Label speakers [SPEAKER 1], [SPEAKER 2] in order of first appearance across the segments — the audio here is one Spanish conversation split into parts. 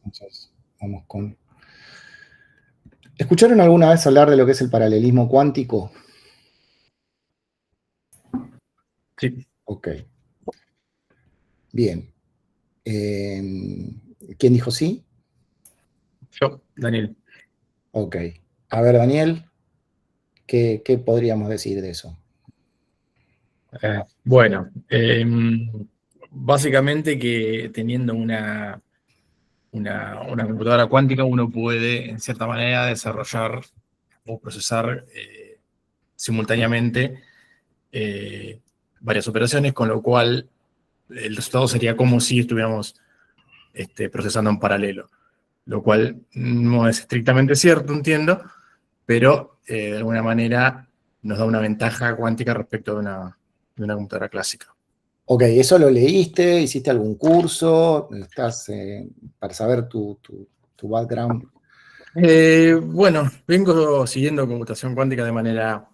[SPEAKER 1] Entonces, vamos con... ¿Escucharon alguna vez hablar de lo que es el paralelismo cuántico?
[SPEAKER 2] Sí.
[SPEAKER 1] Ok. Bien. ¿Quién dijo sí?
[SPEAKER 2] Yo, Daniel.
[SPEAKER 1] Ok. A ver, Daniel, ¿qué podríamos decir de eso?
[SPEAKER 2] Bueno, básicamente que teniendo una computadora cuántica uno puede, en cierta manera, desarrollar o procesar simultáneamente varias operaciones, con lo cual el resultado sería como si estuviéramos procesando en paralelo, lo cual no es estrictamente cierto, entiendo, pero de alguna manera nos da una ventaja cuántica respecto de una computadora clásica.
[SPEAKER 1] Ok, ¿eso lo leíste? ¿Hiciste algún curso? ¿Estás para saber tu background?
[SPEAKER 2] Bueno, vengo siguiendo computación cuántica de manera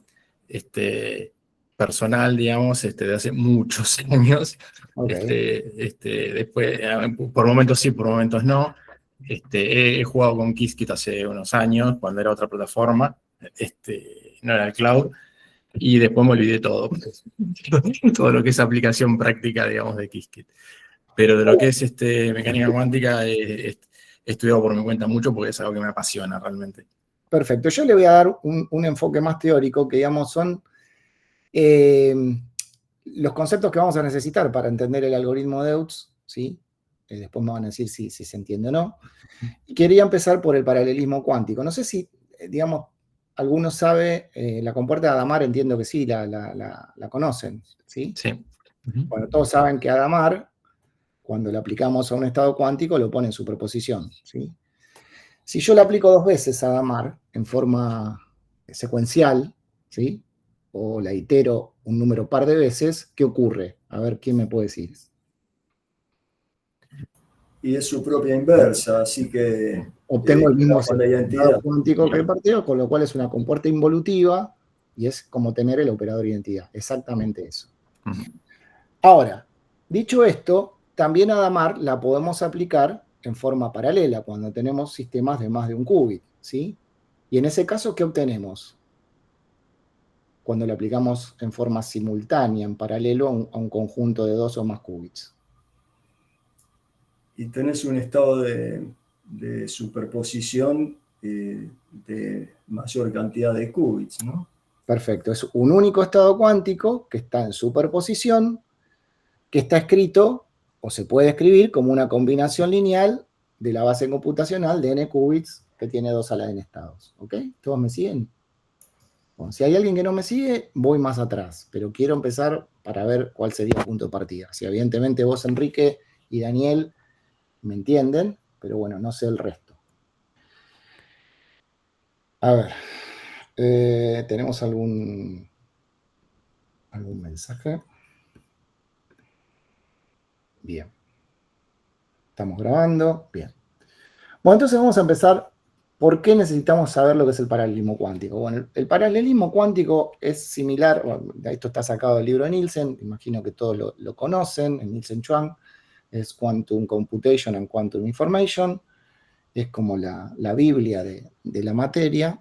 [SPEAKER 2] personal, digamos, de hace muchos años.
[SPEAKER 1] Ok.
[SPEAKER 2] Después, por momentos sí, por momentos no. He jugado con Qiskit hace unos años, cuando era otra plataforma, no era el cloud, y después me olvidé todo. Todo lo que es aplicación práctica, digamos, de Qiskit. Pero de lo que es mecánica cuántica, he estudiado por mi cuenta mucho porque es algo que me apasiona realmente.
[SPEAKER 1] Perfecto. Yo le voy a dar un enfoque más teórico, que digamos son los conceptos que vamos a necesitar para entender el algoritmo de Deutz, ¿sí? Después me van a decir si se entiende o no. Y quería empezar por el paralelismo cuántico. No sé si, digamos, alguno sabe, la compuerta de Hadamard, entiendo que sí, la conocen, ¿sí?
[SPEAKER 2] Sí.
[SPEAKER 1] Bueno, todos saben que Hadamard, cuando lo aplicamos a un estado cuántico, lo pone en superposición, ¿sí? Si yo le aplico dos veces a Hadamard en forma secuencial, ¿sí? O la itero un número par de veces, ¿qué ocurre? A ver, ¿quién me puede decir?
[SPEAKER 3] Y es su propia inversa, así que
[SPEAKER 1] Obtengo el mismo
[SPEAKER 3] con la
[SPEAKER 1] significado
[SPEAKER 3] identidad.
[SPEAKER 1] cuántico que el partido, con lo cual es una compuerta involutiva y es como tener el operador identidad. Exactamente eso. Ahora, dicho esto, también a Hadamard la podemos aplicar en forma paralela cuando tenemos sistemas de más de un qubit, ¿sí? Y en ese caso, ¿qué obtenemos? Cuando lo aplicamos en forma simultánea, en paralelo a un conjunto de dos o más qubits.
[SPEAKER 3] Y tenés un estado de superposición de mayor cantidad de qubits, ¿no?
[SPEAKER 1] Perfecto, es un único estado cuántico que está en superposición, que está escrito o se puede escribir como una combinación lineal de la base computacional de n qubits que tiene 2 a la n estados. ¿Ok? ¿Todos me siguen? Bueno, si hay alguien que no me sigue, voy más atrás, pero quiero empezar para ver cuál sería el punto de partida. Si evidentemente vos, Enrique y Daniel, me entienden, pero bueno, no sé el resto. A ver, ¿tenemos algún mensaje? Bien. Estamos grabando. Bien. Bueno, entonces vamos a empezar. ¿Por qué necesitamos saber lo que es el paralelismo cuántico? Bueno, el paralelismo cuántico es similar, bueno, esto está sacado del libro de Nielsen, imagino que todos lo conocen, en Nielsen Chuang, es Quantum Computation and Quantum Information, es como la Biblia de la materia,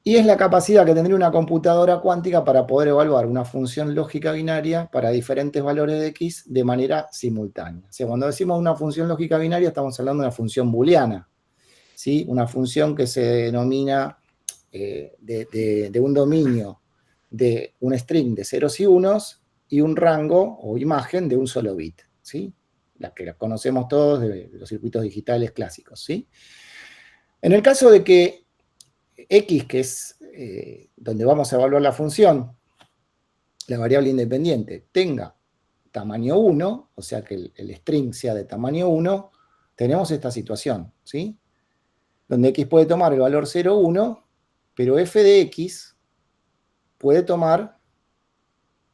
[SPEAKER 1] y es la capacidad que tendría una computadora cuántica para poder evaluar una función lógica binaria para diferentes valores de x de manera simultánea. O sea, cuando decimos una función lógica binaria estamos hablando de una función booleana, ¿sí? Una función que se denomina de un dominio de un string de ceros y unos y un rango o imagen de un solo bit, ¿sí? La que conocemos todos de los circuitos digitales clásicos, ¿sí? En el caso de que x, que es donde vamos a evaluar la función, la variable independiente, tenga tamaño 1, o sea que el string sea de tamaño 1, tenemos esta situación, ¿sí? Donde x puede tomar el valor 0, 1, pero f de x puede tomar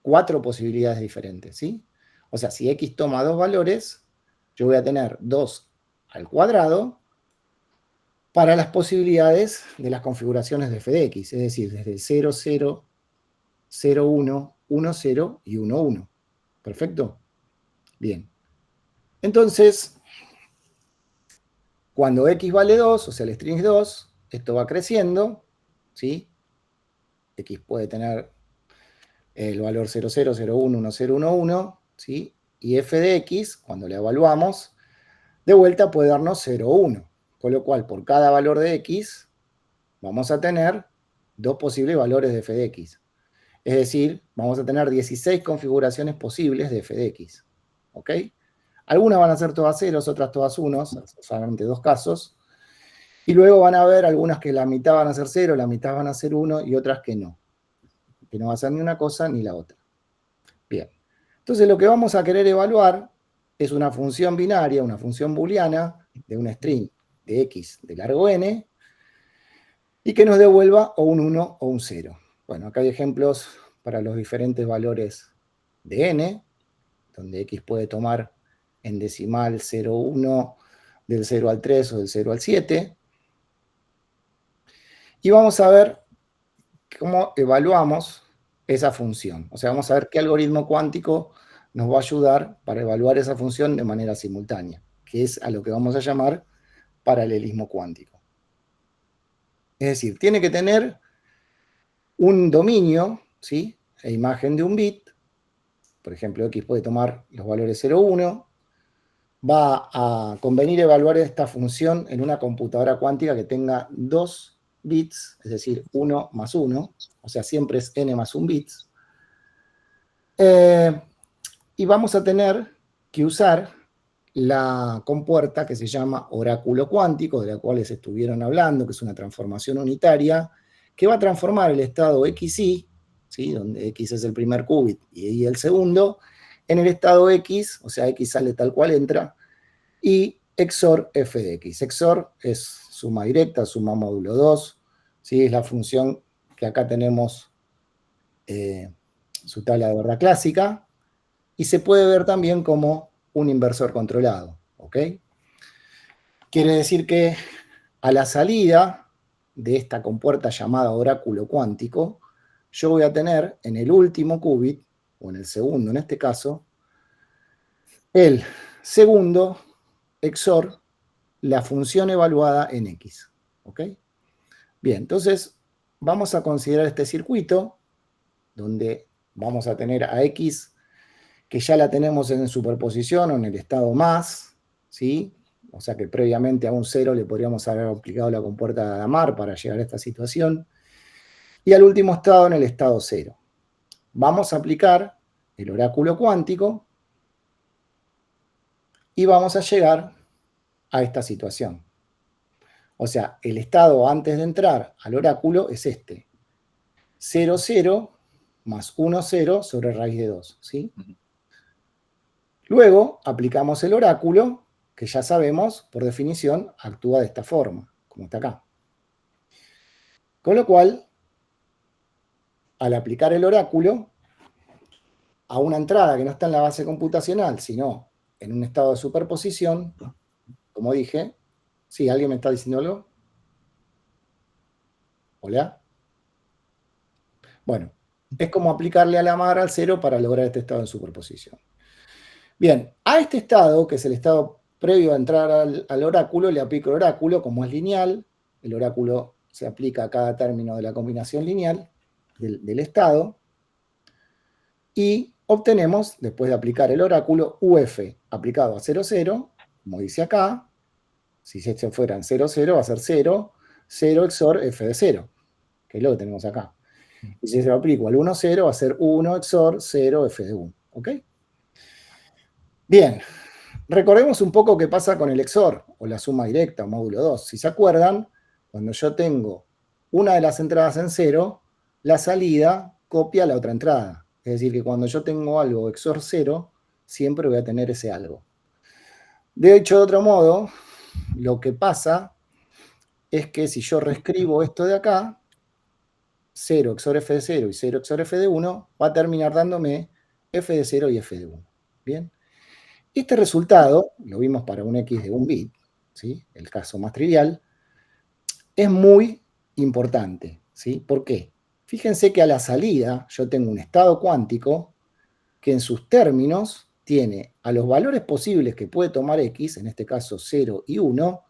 [SPEAKER 1] 4 posibilidades diferentes, ¿sí? O sea, si x toma 2 valores, yo voy a tener 2 al cuadrado para las posibilidades de las configuraciones de f de x, es decir, desde 0, 0, 0, 1, 1, 0 y 1, 1. ¿Perfecto? Bien. Entonces, Cuando x vale 2, o sea, el string es 2, esto va creciendo, ¿sí? X puede tener el valor 0, 0, 0, 1, 1, 0, 1, 1, ¿sí? Y f de x, cuando la evaluamos, de vuelta puede darnos 0, 1. Con lo cual, por cada valor de x, vamos a tener dos posibles valores de f de x. Es decir, vamos a tener 16 configuraciones posibles de f de x. ¿Ok? Algunas van a ser todas ceros, otras todas unos, solamente dos casos. Y luego van a haber algunas que la mitad van a ser 0, la mitad van a ser 1 y otras que no. Que no va a ser ni una cosa ni la otra. Bien. Entonces lo que vamos a querer evaluar es una función binaria, una función booleana de un string de x de largo n y que nos devuelva o un 1 o un 0. Bueno, acá hay ejemplos para los diferentes valores de n, donde x puede tomar en decimal 0, 1, del 0 al 3 o del 0 al 7. Y vamos a ver cómo evaluamos esa función. O sea, vamos a ver qué algoritmo cuántico nos va a ayudar para evaluar esa función de manera simultánea, que es a lo que vamos a llamar paralelismo cuántico. Es decir, tiene que tener un dominio, ¿sí? E imagen de un bit. Por ejemplo, x puede tomar los valores 0, 1. Va a convenir evaluar esta función en una computadora cuántica que tenga 2 bits, es decir, 1 más 1, o sea, siempre es n más 1 bits. Y vamos a tener que usar la compuerta que se llama oráculo cuántico, de la cual les estuvieron hablando, que es una transformación unitaria, que va a transformar el estado xy, ¿sí? Donde x es el primer qubit y y el segundo, en el estado x, o sea, x sale tal cual entra, y XOR f de x. XOR es suma directa, suma módulo 2, ¿sí? Es la función que acá tenemos su tabla de verdad clásica, y se puede ver también como un inversor controlado, ¿ok? Quiere decir que a la salida de esta compuerta llamada oráculo cuántico, yo voy a tener en el último qubit, o en el segundo en este caso, el segundo XOR la función evaluada en X. ¿Ok? Bien, entonces vamos a considerar este circuito donde vamos a tener a X que ya la tenemos en superposición o en el estado más, ¿sí? O sea que previamente a un 0 le podríamos haber aplicado la compuerta de Hadamard para llegar a esta situación. Y al último estado en el estado 0. Vamos a aplicar el oráculo cuántico y vamos a llegar a esta situación. O sea, el estado antes de entrar al oráculo es este. 0, 0 más 1, 0 sobre raíz de 2. ¿Sí? Luego aplicamos el oráculo, que ya sabemos, por definición, actúa de esta forma, como está acá. Con lo cual, al aplicar el oráculo a una entrada que no está en la base computacional, sino en un estado de superposición, como dije, ¿sí? ¿Alguien me está diciendo algo? ¿Hola? Bueno, es como aplicarle a la mar al 0 para lograr este estado en superposición. Bien, a este estado, que es el estado previo a entrar al oráculo, le aplico el oráculo, como es lineal, el oráculo se aplica a cada término de la combinación lineal del estado, y obtenemos, después de aplicar el oráculo, UF aplicado a 0, 0, como dice acá. Si se fueran 0, 0, va a ser 0, 0 XOR F de 0, que es lo que tenemos acá. Y si se lo aplico al 1, 0, va a ser 1 XOR 0 F de 1. ¿Ok? Bien, recordemos un poco qué pasa con el XOR, o la suma directa, o módulo 2. Si se acuerdan, cuando yo tengo una de las entradas en 0, la salida copia la otra entrada. Es decir, que cuando yo tengo algo XOR 0, siempre voy a tener ese algo. De hecho, de otro modo, lo que pasa es que si yo reescribo esto de acá, 0 XOR F de 0 y 0 XOR F de 1, va a terminar dándome F de 0 y F de 1. ¿Bien? Este resultado, lo vimos para un X de un bit, ¿sí? El caso más trivial, es muy importante. ¿Sí? ¿Por qué? Fíjense que a la salida yo tengo un estado cuántico que en sus términos tiene a los valores posibles que puede tomar X, en este caso 0 y 1,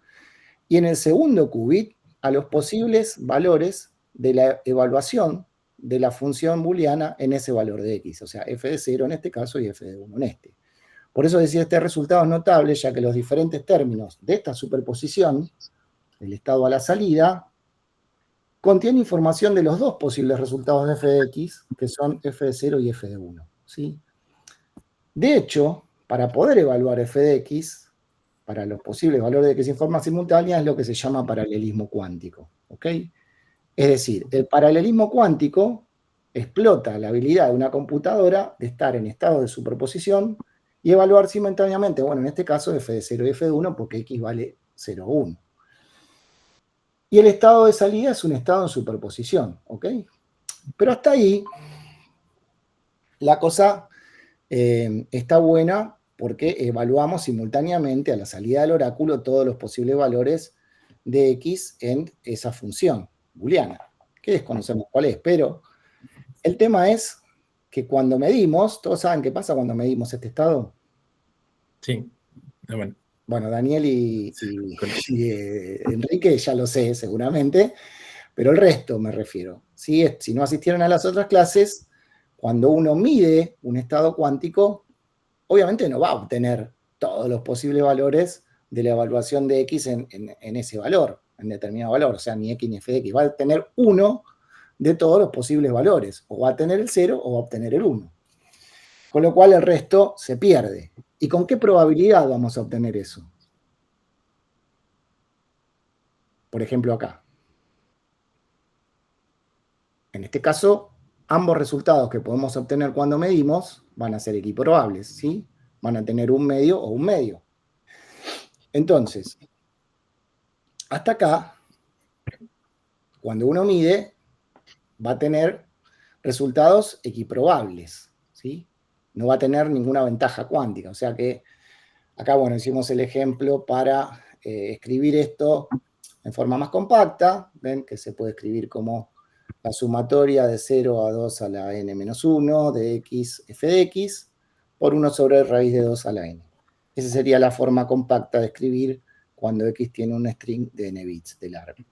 [SPEAKER 1] Y en el segundo qubit, a los posibles valores de la evaluación de la función booleana en ese valor de x, o sea, f de 0 en este caso y f de 1 en este. Por eso decía, este resultado es notable, ya que los diferentes términos de esta superposición, el estado a la salida, contiene información de los dos posibles resultados de f de x, que son f de 0 y f de 1. ¿Sí? De hecho, para poder evaluar f de x, para los posibles valores de x en forma simultánea, es lo que se llama paralelismo cuántico. ¿Ok? Es decir, el paralelismo cuántico explota la habilidad de una computadora de estar en estado de superposición y evaluar simultáneamente, bueno, en este caso f de 0 y f de 1, porque x vale 0 o 1. Y el estado de salida es un estado en superposición, ¿ok? Pero hasta ahí la cosa está buena porque evaluamos simultáneamente a la salida del oráculo todos los posibles valores de x en esa función booleana, que desconocemos cuál es, pero el tema es que cuando medimos, ¿todos saben qué pasa cuando medimos este estado?
[SPEAKER 2] Sí, bueno.
[SPEAKER 1] Bueno, Daniel y Enrique ya lo sé seguramente, pero el resto me refiero. ¿Sí? Si no asistieron a las otras clases, cuando uno mide un estado cuántico, obviamente no va a obtener todos los posibles valores de la evaluación de x en ese valor, en determinado valor, o sea, ni x ni f de x. Va a tener uno de todos los posibles valores, o va a tener el 0 o va a obtener el 1. Con lo cual el resto se pierde. ¿Y con qué probabilidad vamos a obtener eso? Por ejemplo, acá. En este caso, ambos resultados que podemos obtener cuando medimos van a ser equiprobables, ¿sí? Van a tener un medio o un medio. Entonces, hasta acá, cuando uno mide, va a tener resultados equiprobables, ¿sí? No va a tener ninguna ventaja cuántica. O sea que acá, bueno, hicimos el ejemplo para escribir esto en forma más compacta. Ven que se puede escribir como la sumatoria de 0 a 2 a la n-1 de x f de x por 1 sobre raíz de 2 a la n. Esa sería la forma compacta de escribir cuando x tiene un string de n bits de largo.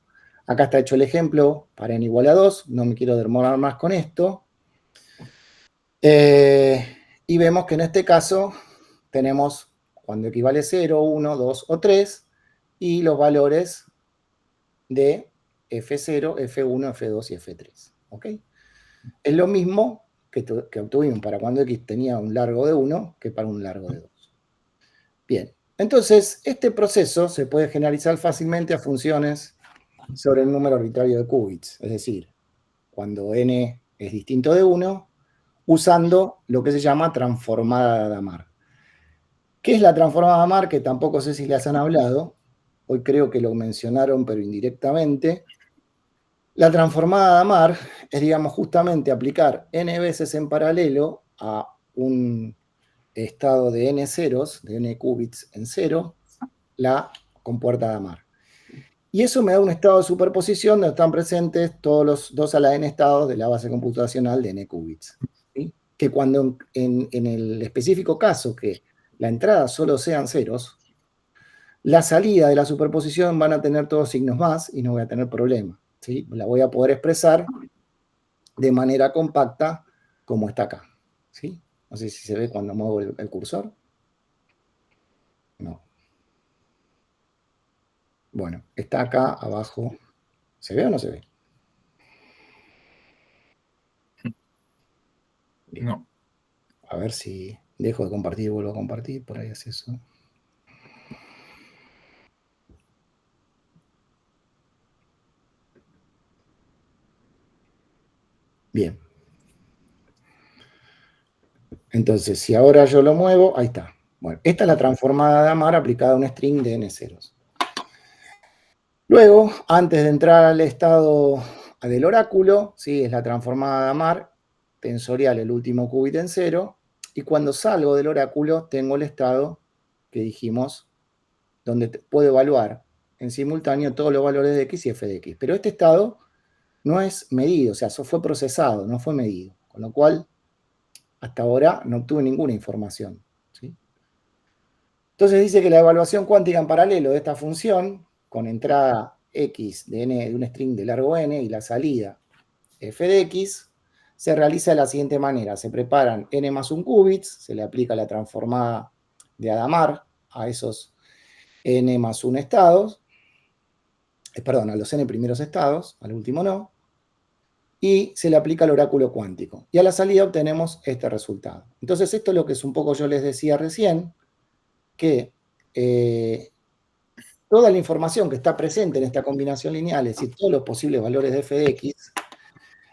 [SPEAKER 1] Acá está hecho el ejemplo para n igual a 2. No me quiero demorar más con esto. Y vemos que en este caso tenemos cuando equivale 0, 1, 2 o 3 y los valores de F0, F1, F2 y F3. ¿Ok? Es lo mismo que obtuvimos para cuando x tenía un largo de 1 que para un largo de 2. Bien, entonces este proceso se puede generalizar fácilmente a funciones sobre el número arbitrario de qubits, es decir, cuando n es distinto de 1, usando lo que se llama transformada de Hadamard. ¿Qué es la transformada de Hadamard? Que tampoco sé si les han hablado. Hoy creo que lo mencionaron, pero indirectamente. La transformada de Hadamard es, digamos, justamente aplicar n veces en paralelo a un estado de n ceros, de n qubits en 0, la compuerta de Hadamard. Y eso me da un estado de superposición donde están presentes todos los 2 a la n estados de la base computacional de n qubits. ¿Sí? Que cuando en el específico caso que la entrada solo sean ceros, la salida de la superposición van a tener todos signos más y no voy a tener problema. ¿Sí? La voy a poder expresar de manera compacta como está acá. ¿Sí? No sé si se ve cuando muevo el cursor. No. Bueno, está acá abajo. ¿Se ve o no se ve? Bien.
[SPEAKER 2] No.
[SPEAKER 1] A ver si dejo de compartir y vuelvo a compartir. Por ahí es eso. Bien. Entonces, si ahora yo lo muevo, ahí está. Bueno, esta es la transformada de Hadamard aplicada a un string de n ceros. Luego, antes de entrar al estado del oráculo, ¿sí? Es la transformada de Hadamard tensorial, el último qubit en 0. Y cuando salgo del oráculo, tengo el estado que dijimos, donde puedo evaluar en simultáneo todos los valores de x y f de x. Pero este estado no es medido, o sea, eso fue procesado, no fue medido. Con lo cual, hasta ahora no obtuve ninguna información. ¿Sí? Entonces dice que la evaluación cuántica en paralelo de esta función con entrada X de n de un string de largo n y la salida f de X, se realiza de la siguiente manera. Se preparan n más 1 qubits, se le aplica la transformada de Hadamard a esos n más 1 estados, perdón, a los n primeros estados, al último no, y se le aplica el oráculo cuántico. Y a la salida obtenemos este resultado. Entonces esto es lo que es un poco yo les decía recién, que toda la información que está presente en esta combinación lineal, es decir, todos los posibles valores de f de X,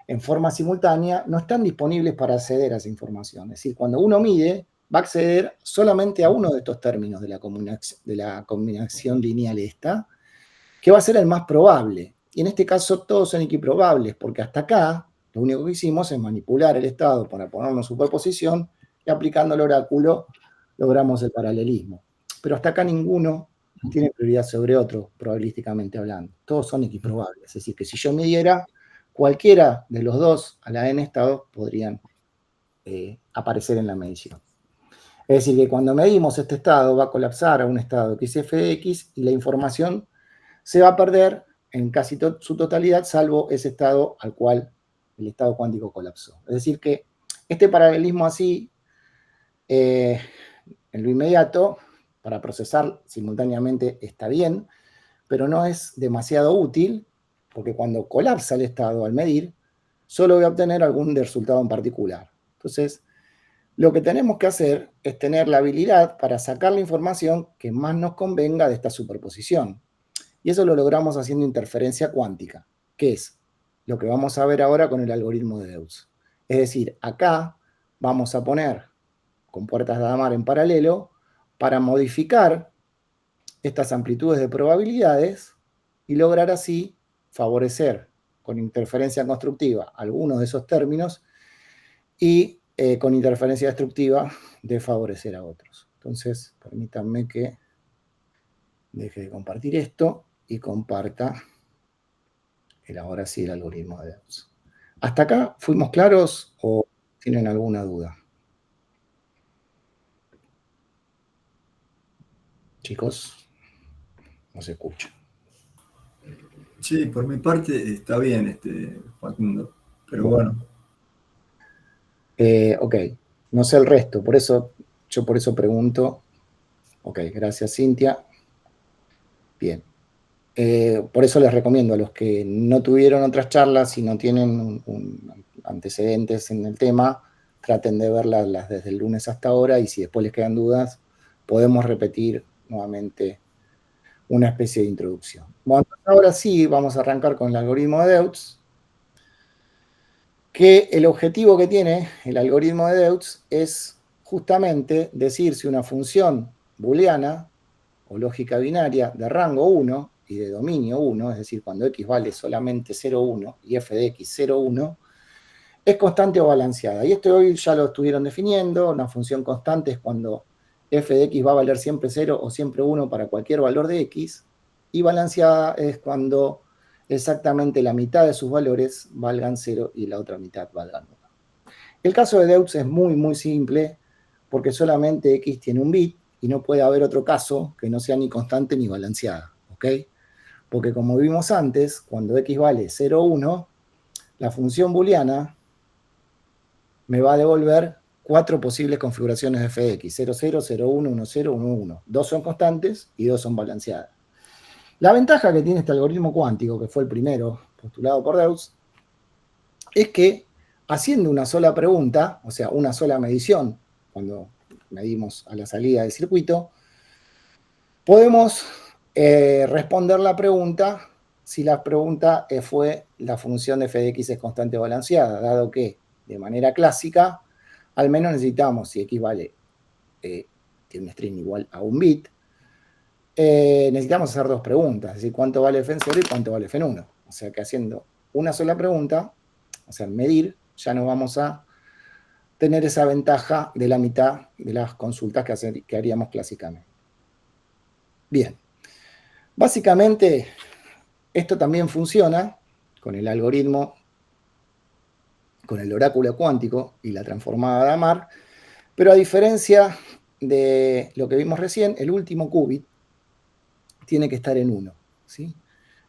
[SPEAKER 1] en forma simultánea, no están disponibles para acceder a esa información. Es decir, cuando uno mide, va a acceder solamente a uno de estos términos de la combinación lineal esta, que va a ser el más probable. Y en este caso todos son equiprobables, porque hasta acá lo único que hicimos es manipular el estado para ponerlo en superposición y aplicando el oráculo logramos el paralelismo. Pero hasta acá ninguno tiene prioridad sobre otro, probabilísticamente hablando. Todos son equiprobables. Es decir, que si yo midiera cualquiera de los dos a la n estados podrían aparecer en la medición. Es decir, que cuando medimos este estado va a colapsar a un estado que es f de X y la información se va a perder en casi su totalidad, salvo ese estado al cual el estado cuántico colapsó. Es decir, que este paralelismo así, en lo inmediato, para procesar simultáneamente está bien, pero no es demasiado útil, porque cuando colapsa el estado al medir, solo voy a obtener algún resultado en particular. Entonces, lo que tenemos que hacer es tener la habilidad para sacar la información que más nos convenga de esta superposición. Y eso lo logramos haciendo interferencia cuántica, que es lo que vamos a ver ahora con el algoritmo de Deutz. Es decir, acá vamos a poner con puertas de Hadamard en paralelo para modificar estas amplitudes de probabilidades y lograr así favorecer con interferencia constructiva algunos de esos términos y con interferencia destructiva de favorecer a otros. Entonces, permítanme que deje de compartir esto y comparta ahora sí el algoritmo de Deutz. ¿Hasta acá fuimos claros o tienen alguna duda? Chicos, no se escucha.
[SPEAKER 3] Sí, por mi parte está bien, Facundo, pero bueno.
[SPEAKER 1] Ok, no sé el resto, yo por eso pregunto. Ok, gracias Cintia. Bien. Por eso les recomiendo a los que no tuvieron otras charlas y no tienen antecedentes en el tema, traten de verlas desde el lunes hasta ahora y si después les quedan dudas, podemos repetir nuevamente una especie de introducción. Bueno, ahora sí vamos a arrancar con el algoritmo de Deutz, que el objetivo que tiene el algoritmo de Deutz es justamente decir si una función booleana o lógica binaria de rango 1 y de dominio 1, es decir, cuando x vale solamente 0, 1 y f de x 0, 1, es constante o balanceada. Y esto hoy ya lo estuvieron definiendo, una función constante es cuando f de x va a valer siempre 0 o siempre 1 para cualquier valor de x, y balanceada es cuando exactamente la mitad de sus valores valgan 0 y la otra mitad valgan 1. El caso de Deutz es muy, muy simple, porque solamente x tiene un bit, y no puede haber otro caso que no sea ni constante ni balanceada, ¿ok? Porque como vimos antes, cuando x vale 0, 1, la función booleana me va a devolver 4 posibles configuraciones de f de x, 0, 0, 0, 1, 1, 0, 1, 1. 2 son constantes y 2 son balanceadas. La ventaja que tiene este algoritmo cuántico, que fue el primero postulado por Deutz, es que haciendo una sola pregunta, o sea, una sola medición, cuando medimos a la salida del circuito, podemos responder la pregunta si la pregunta fue la función de f de x es constante o balanceada, dado que de manera clásica, al menos necesitamos, si x vale, tiene un string igual a un bit, necesitamos hacer dos preguntas, es decir, cuánto vale f en 0 y cuánto vale f en 1. O sea que haciendo una sola pregunta, o sea, medir, ya no vamos a tener esa ventaja de la mitad de las consultas que haríamos clásicamente. Bien, básicamente esto también funciona con el algoritmo, con el oráculo cuántico y la transformada de Hadamard, pero a diferencia de lo que vimos recién, el último qubit tiene que estar en 1. ¿sí?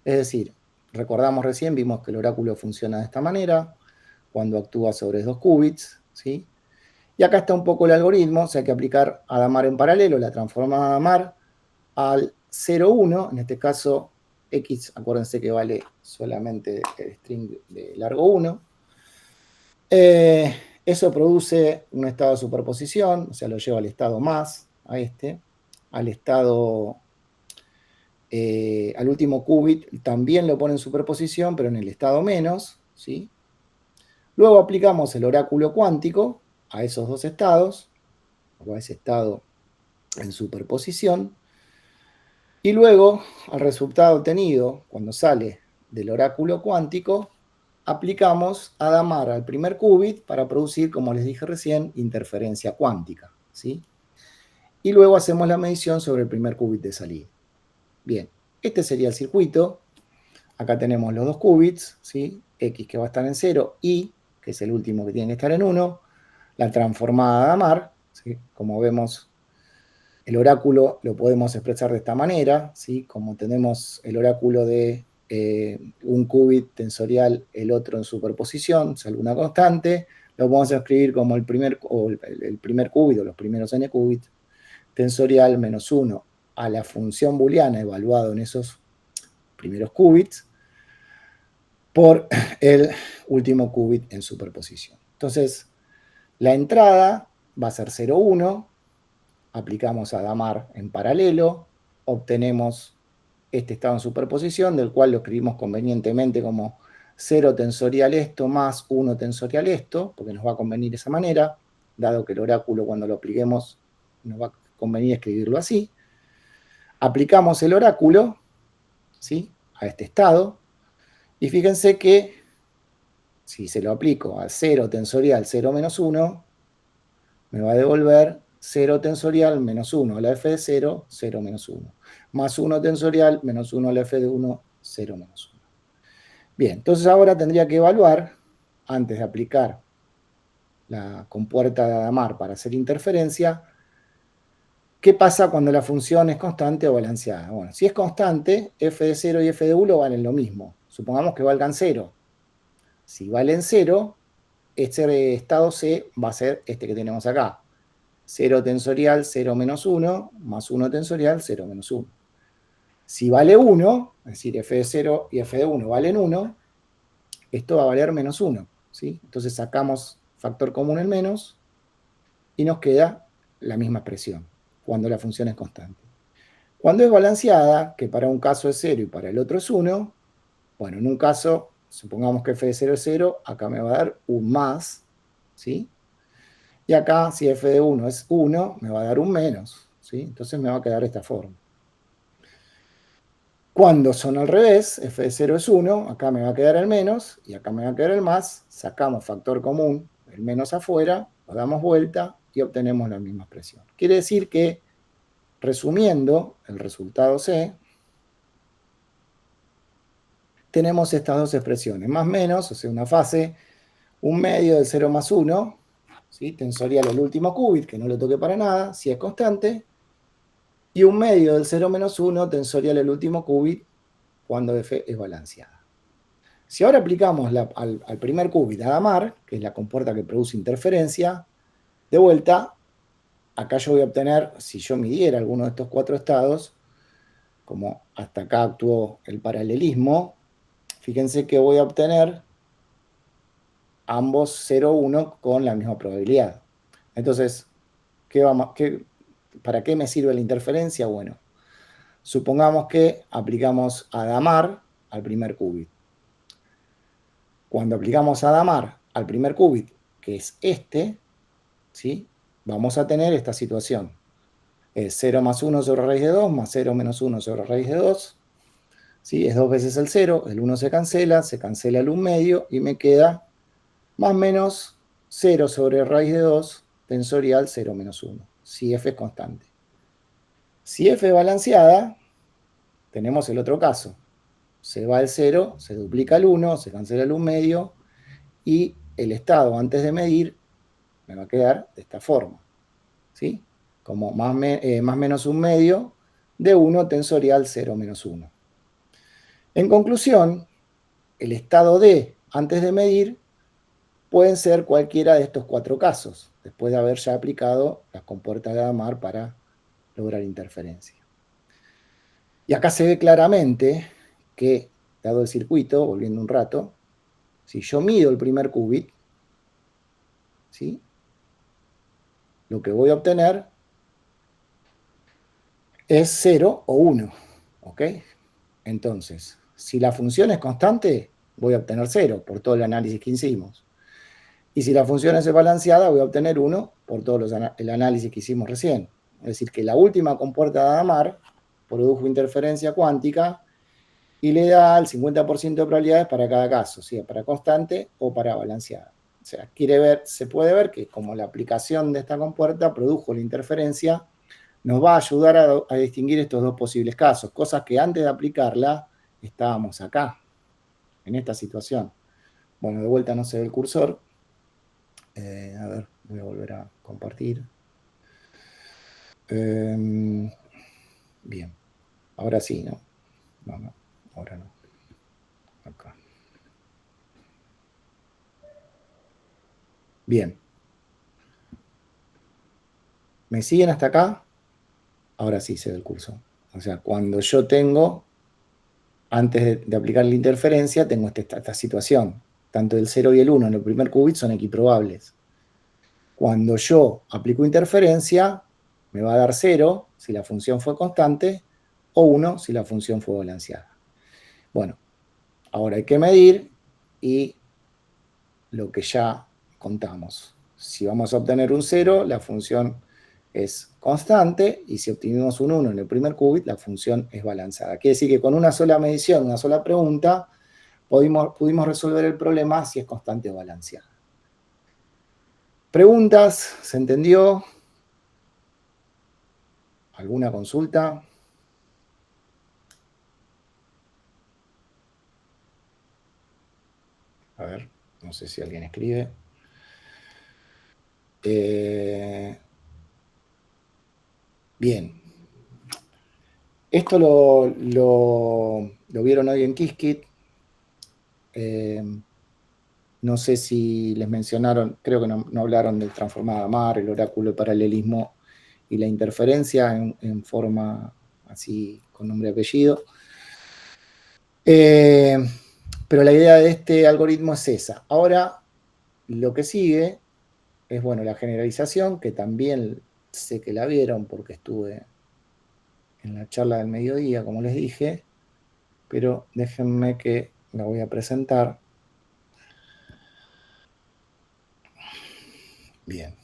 [SPEAKER 1] Es decir, recordamos recién, vimos que el oráculo funciona de esta manera, cuando actúa sobre 2 qubits, ¿sí? Y acá está un poco el algoritmo, o sea, hay que aplicar Hadamard en paralelo, la transforma de Hadamard al 0,1, en este caso X, acuérdense que vale solamente el string de largo 1. Eso produce un estado de superposición, o sea, lo lleva al estado más, a este, al estado, al último qubit también lo pone en superposición, pero en el estado menos, ¿sí? Luego aplicamos el oráculo cuántico a esos dos estados, o a ese estado en superposición, y luego al resultado obtenido, cuando sale del oráculo cuántico, aplicamos Hadamard al primer qubit para producir, como les dije recién, interferencia cuántica, ¿sí? Y luego hacemos la medición sobre el primer qubit de salida. Bien, este sería el circuito. Acá tenemos los 2 qubits, ¿sí? X que va a estar en 0, Y, que es el último que tiene que estar en 1, la transformada de Hadamard, ¿sí? Como vemos, el oráculo lo podemos expresar de esta manera, ¿sí? Como tenemos el oráculo de un qubit tensorial, el otro en superposición, es alguna constante, lo podemos escribir como el primer qubit o los primeros n qubits, tensorial menos 1 a la función booleana evaluado en esos primeros qubits, por el último qubit en superposición. Entonces, la entrada va a ser 0,1, aplicamos Hadamard en paralelo, obtenemos este estado en superposición, del cual lo escribimos convenientemente como 0 tensorial esto más 1 tensorial esto, porque nos va a convenir de esa manera, dado que el oráculo cuando lo apliquemos nos va a convenir escribirlo así. Aplicamos el oráculo, ¿sí?, a este estado, y fíjense que si se lo aplico a 0 tensorial 0 menos 1, me va a devolver 0 tensorial menos 1 a la f de 0, 0 menos 1. Más 1 tensorial menos 1 a la f de 1, 0 menos 1. Bien, entonces ahora tendría que evaluar, antes de aplicar la compuerta de Hadamard para hacer interferencia, ¿qué pasa cuando la función es constante o balanceada? Bueno, si es constante, f de 0 y f de 1 valen lo mismo. Supongamos que valgan 0. Si valen 0, este estado C va a ser este que tenemos acá. 0 tensorial 0 menos 1, más 1 tensorial 0 menos 1. Si vale 1, es decir, f de 0 y f de 1 valen 1, esto va a valer menos 1, ¿sí? Entonces sacamos factor común el menos y nos queda la misma expresión, cuando la función es constante. Cuando es balanceada, que para un caso es 0 y para el otro es 1, bueno, en un caso, supongamos que f de 0 es 0, acá me va a dar un más, ¿sí? Y acá, si f de 1 es 1, me va a dar un menos, ¿sí? Entonces me va a quedar esta forma. Cuando son al revés, f de 0 es 1, acá me va a quedar el menos y acá me va a quedar el más, sacamos factor común, el menos afuera, lo damos vuelta y obtenemos la misma expresión. Quiere decir que, resumiendo el resultado C, tenemos estas dos expresiones, más menos, o sea, una fase, un medio del 0 más 1, ¿sí?, tensorial al último qubit, que no lo toque para nada, si es constante, y un medio del 0 menos 1 tensorial al último qubit cuando f es balanceada. Si ahora aplicamos al primer qubit Hadamard, que es la compuerta que produce interferencia, de vuelta, acá yo voy a obtener, si yo midiera alguno de estos 4 estados, como hasta acá actuó el paralelismo, fíjense que voy a obtener ambos 0, 1 con la misma probabilidad. Entonces, ¿para qué me sirve la interferencia? Bueno, supongamos que aplicamos Hadamard al primer qubit. Cuando aplicamos Hadamard al primer qubit, que es este, ¿sí?, vamos a tener esta situación. 0 más 1 sobre raíz de 2 más 0 menos 1 sobre raíz de 2. ¿Sí? Es 2 veces el 0, el 1 se cancela el 1 medio y me queda más o menos 0 sobre raíz de 2 tensorial 0 menos 1, si f es constante. Si f es balanceada, tenemos el otro caso. Se va el 0, se duplica el 1, se cancela el 1 medio y el estado antes de medir me va a quedar de esta forma, ¿sí? Como más menos 1 medio de 1 tensorial 0 menos 1. En conclusión, el estado D antes de medir pueden ser cualquiera de estos 4 casos, después de haber ya aplicado las compuertas de Hadamard para lograr interferencia. Y acá se ve claramente que, dado el circuito, volviendo un rato, si yo mido el primer qubit, ¿sí?, lo que voy a obtener es 0 o 1, ¿ok? Entonces, si la función es constante, voy a obtener 0 por todo el análisis que hicimos. Y si la función es balanceada, voy a obtener 1 por todo el análisis que hicimos recién. Es decir, que la última compuerta de Hadamard produjo interferencia cuántica y le da el 50% de probabilidades para cada caso, ¿sí?, para constante o para balanceada. O sea, se puede ver que como la aplicación de esta compuerta produjo la interferencia, nos va a ayudar a distinguir estos 2 posibles casos, cosas que antes de aplicarla estábamos acá, en esta situación. Bueno, de vuelta no se ve el cursor. A ver, voy a volver a compartir. Bien, ahora sí, ¿no? No, ahora no. Acá. Bien. ¿Me siguen hasta acá? Ahora sí se ve el cursor. O sea, cuando yo tengo, antes de aplicar la interferencia, tengo esta situación. Tanto el 0 y el 1 en el primer qubit son equiprobables. Cuando yo aplico interferencia, me va a dar 0 si la función fue constante o 1 si la función fue balanceada. Bueno, ahora hay que medir y lo que ya contamos. Si vamos a obtener un 0, la función es constante, y si obtuvimos un 1 en el primer qubit, la función es balanceada. Quiere decir que con una sola medición, una sola pregunta, pudimos resolver el problema si es constante o balanceada. ¿Preguntas? ¿Se entendió? ¿Alguna consulta? A ver, no sé si alguien escribe. Bien. Esto lo vieron hoy en Qiskit. No sé si les mencionaron, creo que no hablaron del transformado de Hadamard, el oráculo de paralelismo y la interferencia en forma así, con nombre y apellido. Pero la idea de este algoritmo es esa. Ahora, lo que sigue es, bueno, la generalización, que también sé que la vieron porque estuve en la charla del mediodía, como les dije, pero déjenme que la voy a presentar. Bien.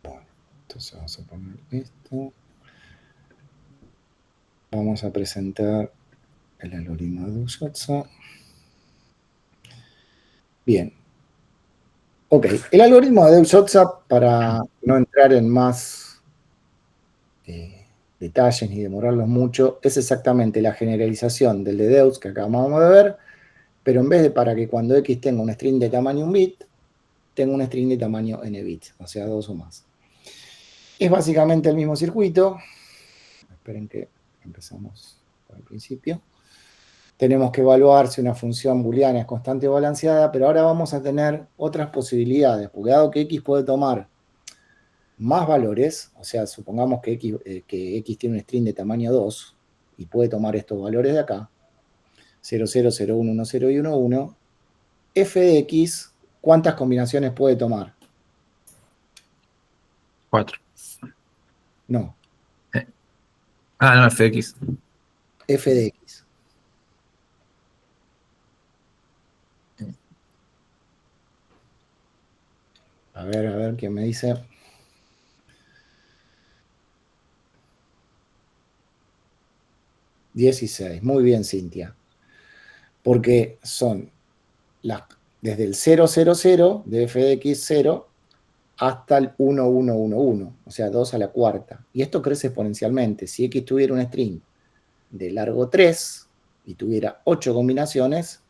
[SPEAKER 1] Bueno, entonces vamos a poner esto. Vamos a presentar el algoritmo de Duchotza. Bien. Ok, el algoritmo de Duchotza, para no entrar en más detalles ni demorarlos mucho, es exactamente la generalización del de Deutz que acabamos de ver, pero en vez de para que cuando X tenga un string de tamaño 1 bit, tengo un string de tamaño n bits, o sea, 2 o más. Es básicamente el mismo circuito. Esperen que empezamos por el principio. Tenemos que evaluar si una función booleana es constante o balanceada, pero ahora vamos a tener otras posibilidades, porque dado que X puede tomar más valores, o sea, supongamos que X tiene un string de tamaño 2 y puede tomar estos valores de acá, 0, 0, 0, 1, 1, 0 y 1, 1, f de X, ¿cuántas combinaciones puede tomar?
[SPEAKER 2] 4.
[SPEAKER 1] No,
[SPEAKER 2] No, FX.
[SPEAKER 1] f de X. A ver, ¿quién me dice? 16. Muy bien, Cintia. Porque son desde el 0, 0, 0 de f de X 0 hasta el 1, 1, 1, 1, o sea, 2 a la cuarta. Y esto crece exponencialmente. Si X tuviera un string de largo 3 y tuviera 8 combinaciones,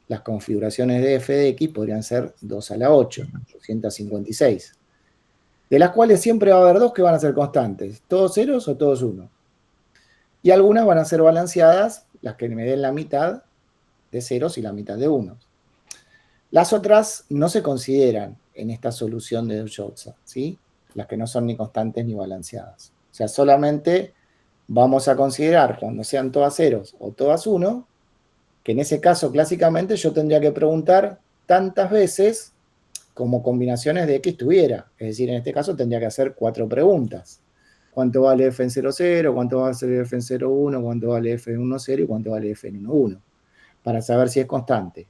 [SPEAKER 1] las configuraciones de f de X podrían ser 2 a la 8, 256. de las cuales siempre va a haber dos que van a ser constantes, todos ceros o todos uno. Y algunas van a ser balanceadas, las que me den la mitad de ceros y la mitad de unos. Las otras no se consideran en esta solución de Dulce, ¿sí? Las que no son ni constantes ni balanceadas. O sea, solamente vamos a considerar cuando sean todas ceros o todas uno, que en ese caso clásicamente yo tendría que preguntar tantas veces como combinaciones de X tuviera. Es decir, en este caso tendría que hacer 4 preguntas. ¿Cuánto vale f en 0, 0? ¿Cuánto vale f en 0, 1? ¿Cuánto vale f en 1, 0? ¿Y cuánto vale f en 1, 1? Para saber si es constante.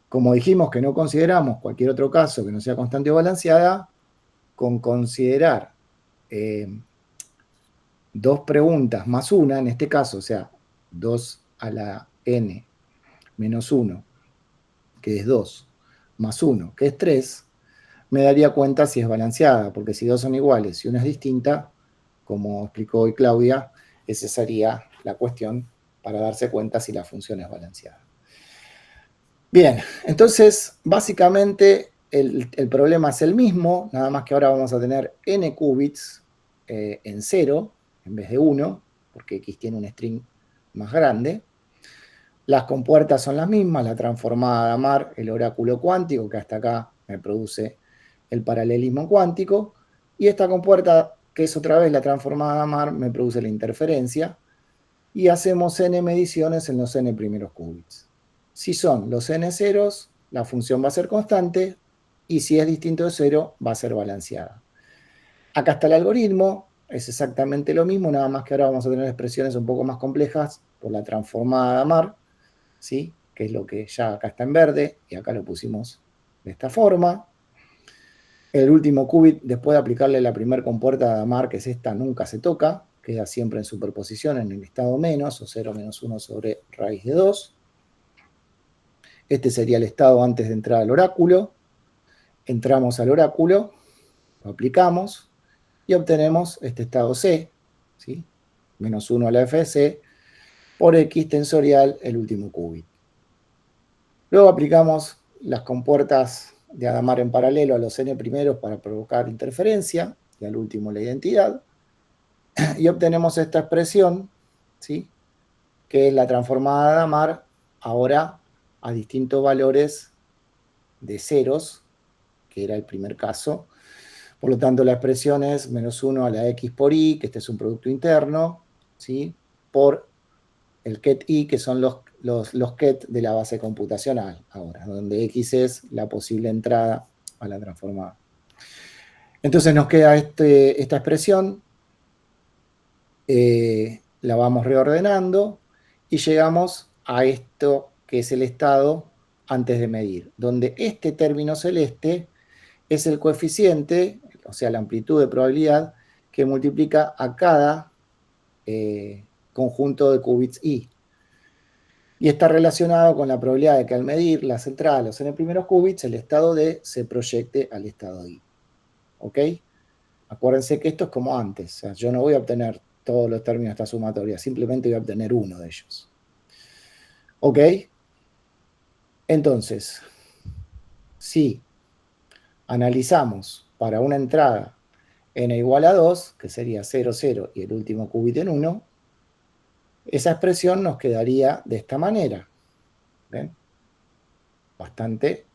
[SPEAKER 1] Como dijimos que no consideramos cualquier otro caso que no sea constante o balanceada, con considerar 2 preguntas más una, en este caso, o sea, 2 a la n menos 1, que es 2, más 1, que es 3, me daría cuenta si es balanceada, porque si dos son iguales y una es distinta, como explicó hoy Claudia, esa sería la cuestión para darse cuenta si la función es balanceada. Bien, entonces básicamente el problema es el mismo, nada más que ahora vamos a tener n qubits en 0 en vez de 1, porque x tiene un string más grande. Las compuertas son las mismas, la transformada de Amar, el oráculo cuántico, que hasta acá me produce el paralelismo cuántico, y esta compuerta, que es otra vez la transformada de Amar, me produce la interferencia, y hacemos n mediciones en los n primeros qubits. Si son los n ceros, la función va a ser constante, y si es distinto de cero, va a ser balanceada. Acá está el algoritmo, es exactamente lo mismo, nada más que ahora vamos a tener expresiones un poco más complejas por la transformada de Amar, ¿sí? Que es lo que ya acá está en verde, y acá lo pusimos de esta forma. El último qubit, después de aplicarle la primera compuerta de Amar, que es esta, nunca se toca, queda siempre en superposición en el estado menos, o 0 menos 1 sobre raíz de 2. Este sería el estado antes de entrar al oráculo. Entramos al oráculo, lo aplicamos, y obtenemos este estado C, ¿sí? Menos 1 a la FC, por X tensorial, el último qubit. Luego aplicamos las compuertas de Hadamard en paralelo a los n primeros para provocar interferencia, y al último la identidad, y obtenemos esta expresión, ¿sí? Que es la transformada de Hadamard ahora a distintos valores de ceros, que era el primer caso. Por lo tanto, la expresión es menos 1 a la x por y, que este es un producto interno, ¿sí? Por el ket i, que son los ket de la base computacional, ahora, donde x es la posible entrada a la transformada. Entonces nos queda esta expresión, la vamos reordenando, y llegamos a esto que es el estado antes de medir, donde este término celeste es el coeficiente, o sea, la amplitud de probabilidad, que multiplica a cada conjunto de qubits i. Y está relacionado con la probabilidad de que al medir la central, los n primeros qubits, el estado D se proyecte al estado I. ¿Ok? Acuérdense que esto es como antes. O sea, yo no voy a obtener todos los términos de esta sumatoria, simplemente voy a obtener uno de ellos. ¿Ok? Entonces, si analizamos para una entrada n igual a 2, que sería 0, 0 y el último qubit en 1, esa expresión nos quedaría de esta manera. ¿Ven? Bastante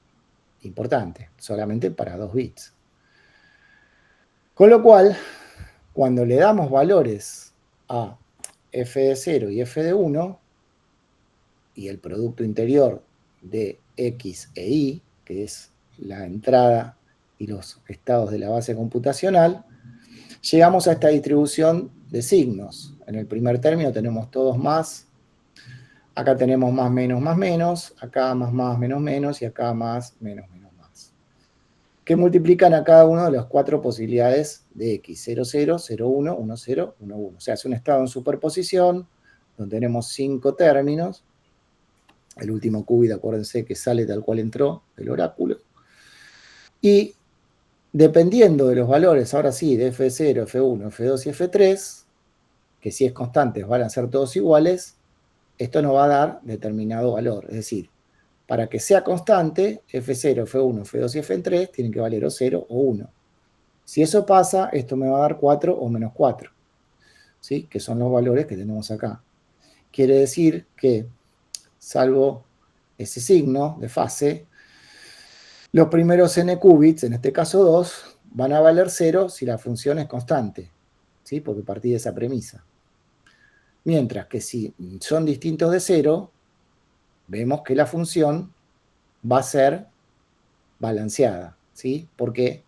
[SPEAKER 1] importante, solamente para 2 bits. Con lo cual, cuando le damos valores a f de 0 y f de 1, y el producto interior de x e y, que es la entrada y los estados de la base computacional, llegamos a esta distribución de signos. En el primer término tenemos todos más, acá tenemos más, menos, acá más, menos, y acá más, menos, más. Que multiplican a cada una de las 4 posibilidades de x, 0, 0, 0, 1, 1, 0, 1, 1. O sea, es un estado en superposición, donde tenemos 5 términos. El último qubit, acuérdense que sale tal cual entró el oráculo. Y dependiendo de los valores, ahora sí, de F0, F1, F2 y F3, que si es constante van a ser todos iguales, esto nos va a dar determinado valor. Es decir, para que sea constante, F0, F1, F2 y F3 tienen que valer o 0 o 1. Si eso pasa, esto me va a dar 4 o menos 4, ¿sí? Que son los valores que tenemos acá. Quiere decir que, salvo ese signo de fase, los primeros n qubits, en este caso 2, van a valer 0 si la función es constante, ¿sí? Porque partí de esa premisa. Mientras que si son distintos de 0, vemos que la función va a ser balanceada, ¿sí? Porque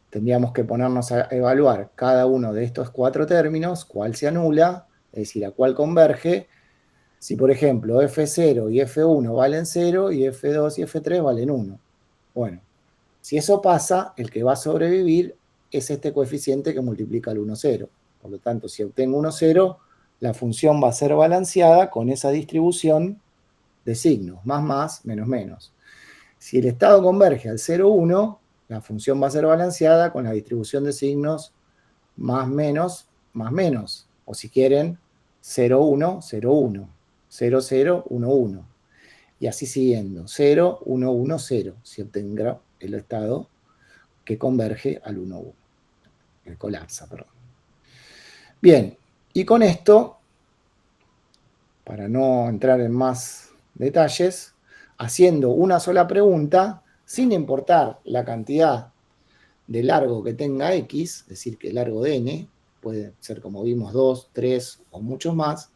[SPEAKER 1] tendríamos que ponernos a evaluar cada uno de estos 4 términos, cuál se anula, es decir, a cuál converge. Si, por ejemplo, F0 y F1 valen 0 y F2 y F3 valen 1. Bueno, si eso pasa, el que va a sobrevivir es este coeficiente que multiplica el 1, 0. Por lo tanto, si obtengo 1, 0, la función va a ser balanceada con esa distribución de signos, más, menos, menos. Si el estado converge al 0, 1, la función va a ser balanceada con la distribución de signos más, menos. O si quieren, 0, 1, 0, 1. 0, 0, 1, 1. Y así siguiendo. 0, 1, 1, 0. Si obtenga el estado que converge al 1, 1. El colapsa, perdón. Bien, y con esto, para no entrar en más detalles, haciendo una sola pregunta, sin importar la cantidad de largo que tenga X, es decir, que el largo de n, puede ser como vimos 2, 3 o muchos más,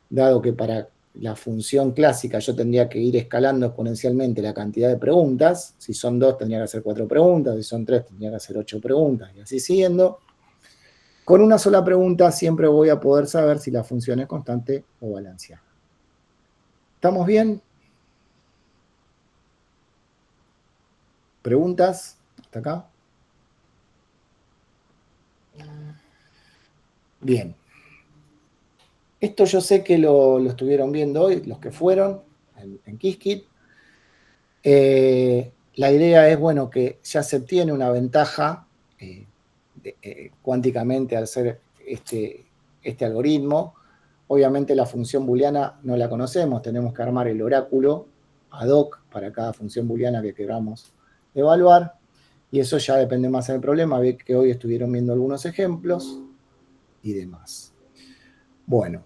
[SPEAKER 1] dado que para la función clásica yo tendría que ir escalando exponencialmente la cantidad de preguntas. Si son 2 tendría que hacer 4 preguntas, si son 3 tendría que hacer 8 preguntas, y así siguiendo. Con una sola pregunta siempre voy a poder saber si la función es constante o balanceada. ¿Estamos bien? ¿Preguntas hasta acá? Bien. Esto yo sé que lo estuvieron viendo hoy, los que fueron en Qiskit. La idea es, bueno, que ya se obtiene una ventaja cuánticamente al hacer este algoritmo. Obviamente la función booleana no la conocemos, tenemos que armar el oráculo ad hoc para cada función booleana que queramos evaluar, y eso ya depende más del problema. Ve que hoy estuvieron viendo algunos ejemplos y demás. Bueno,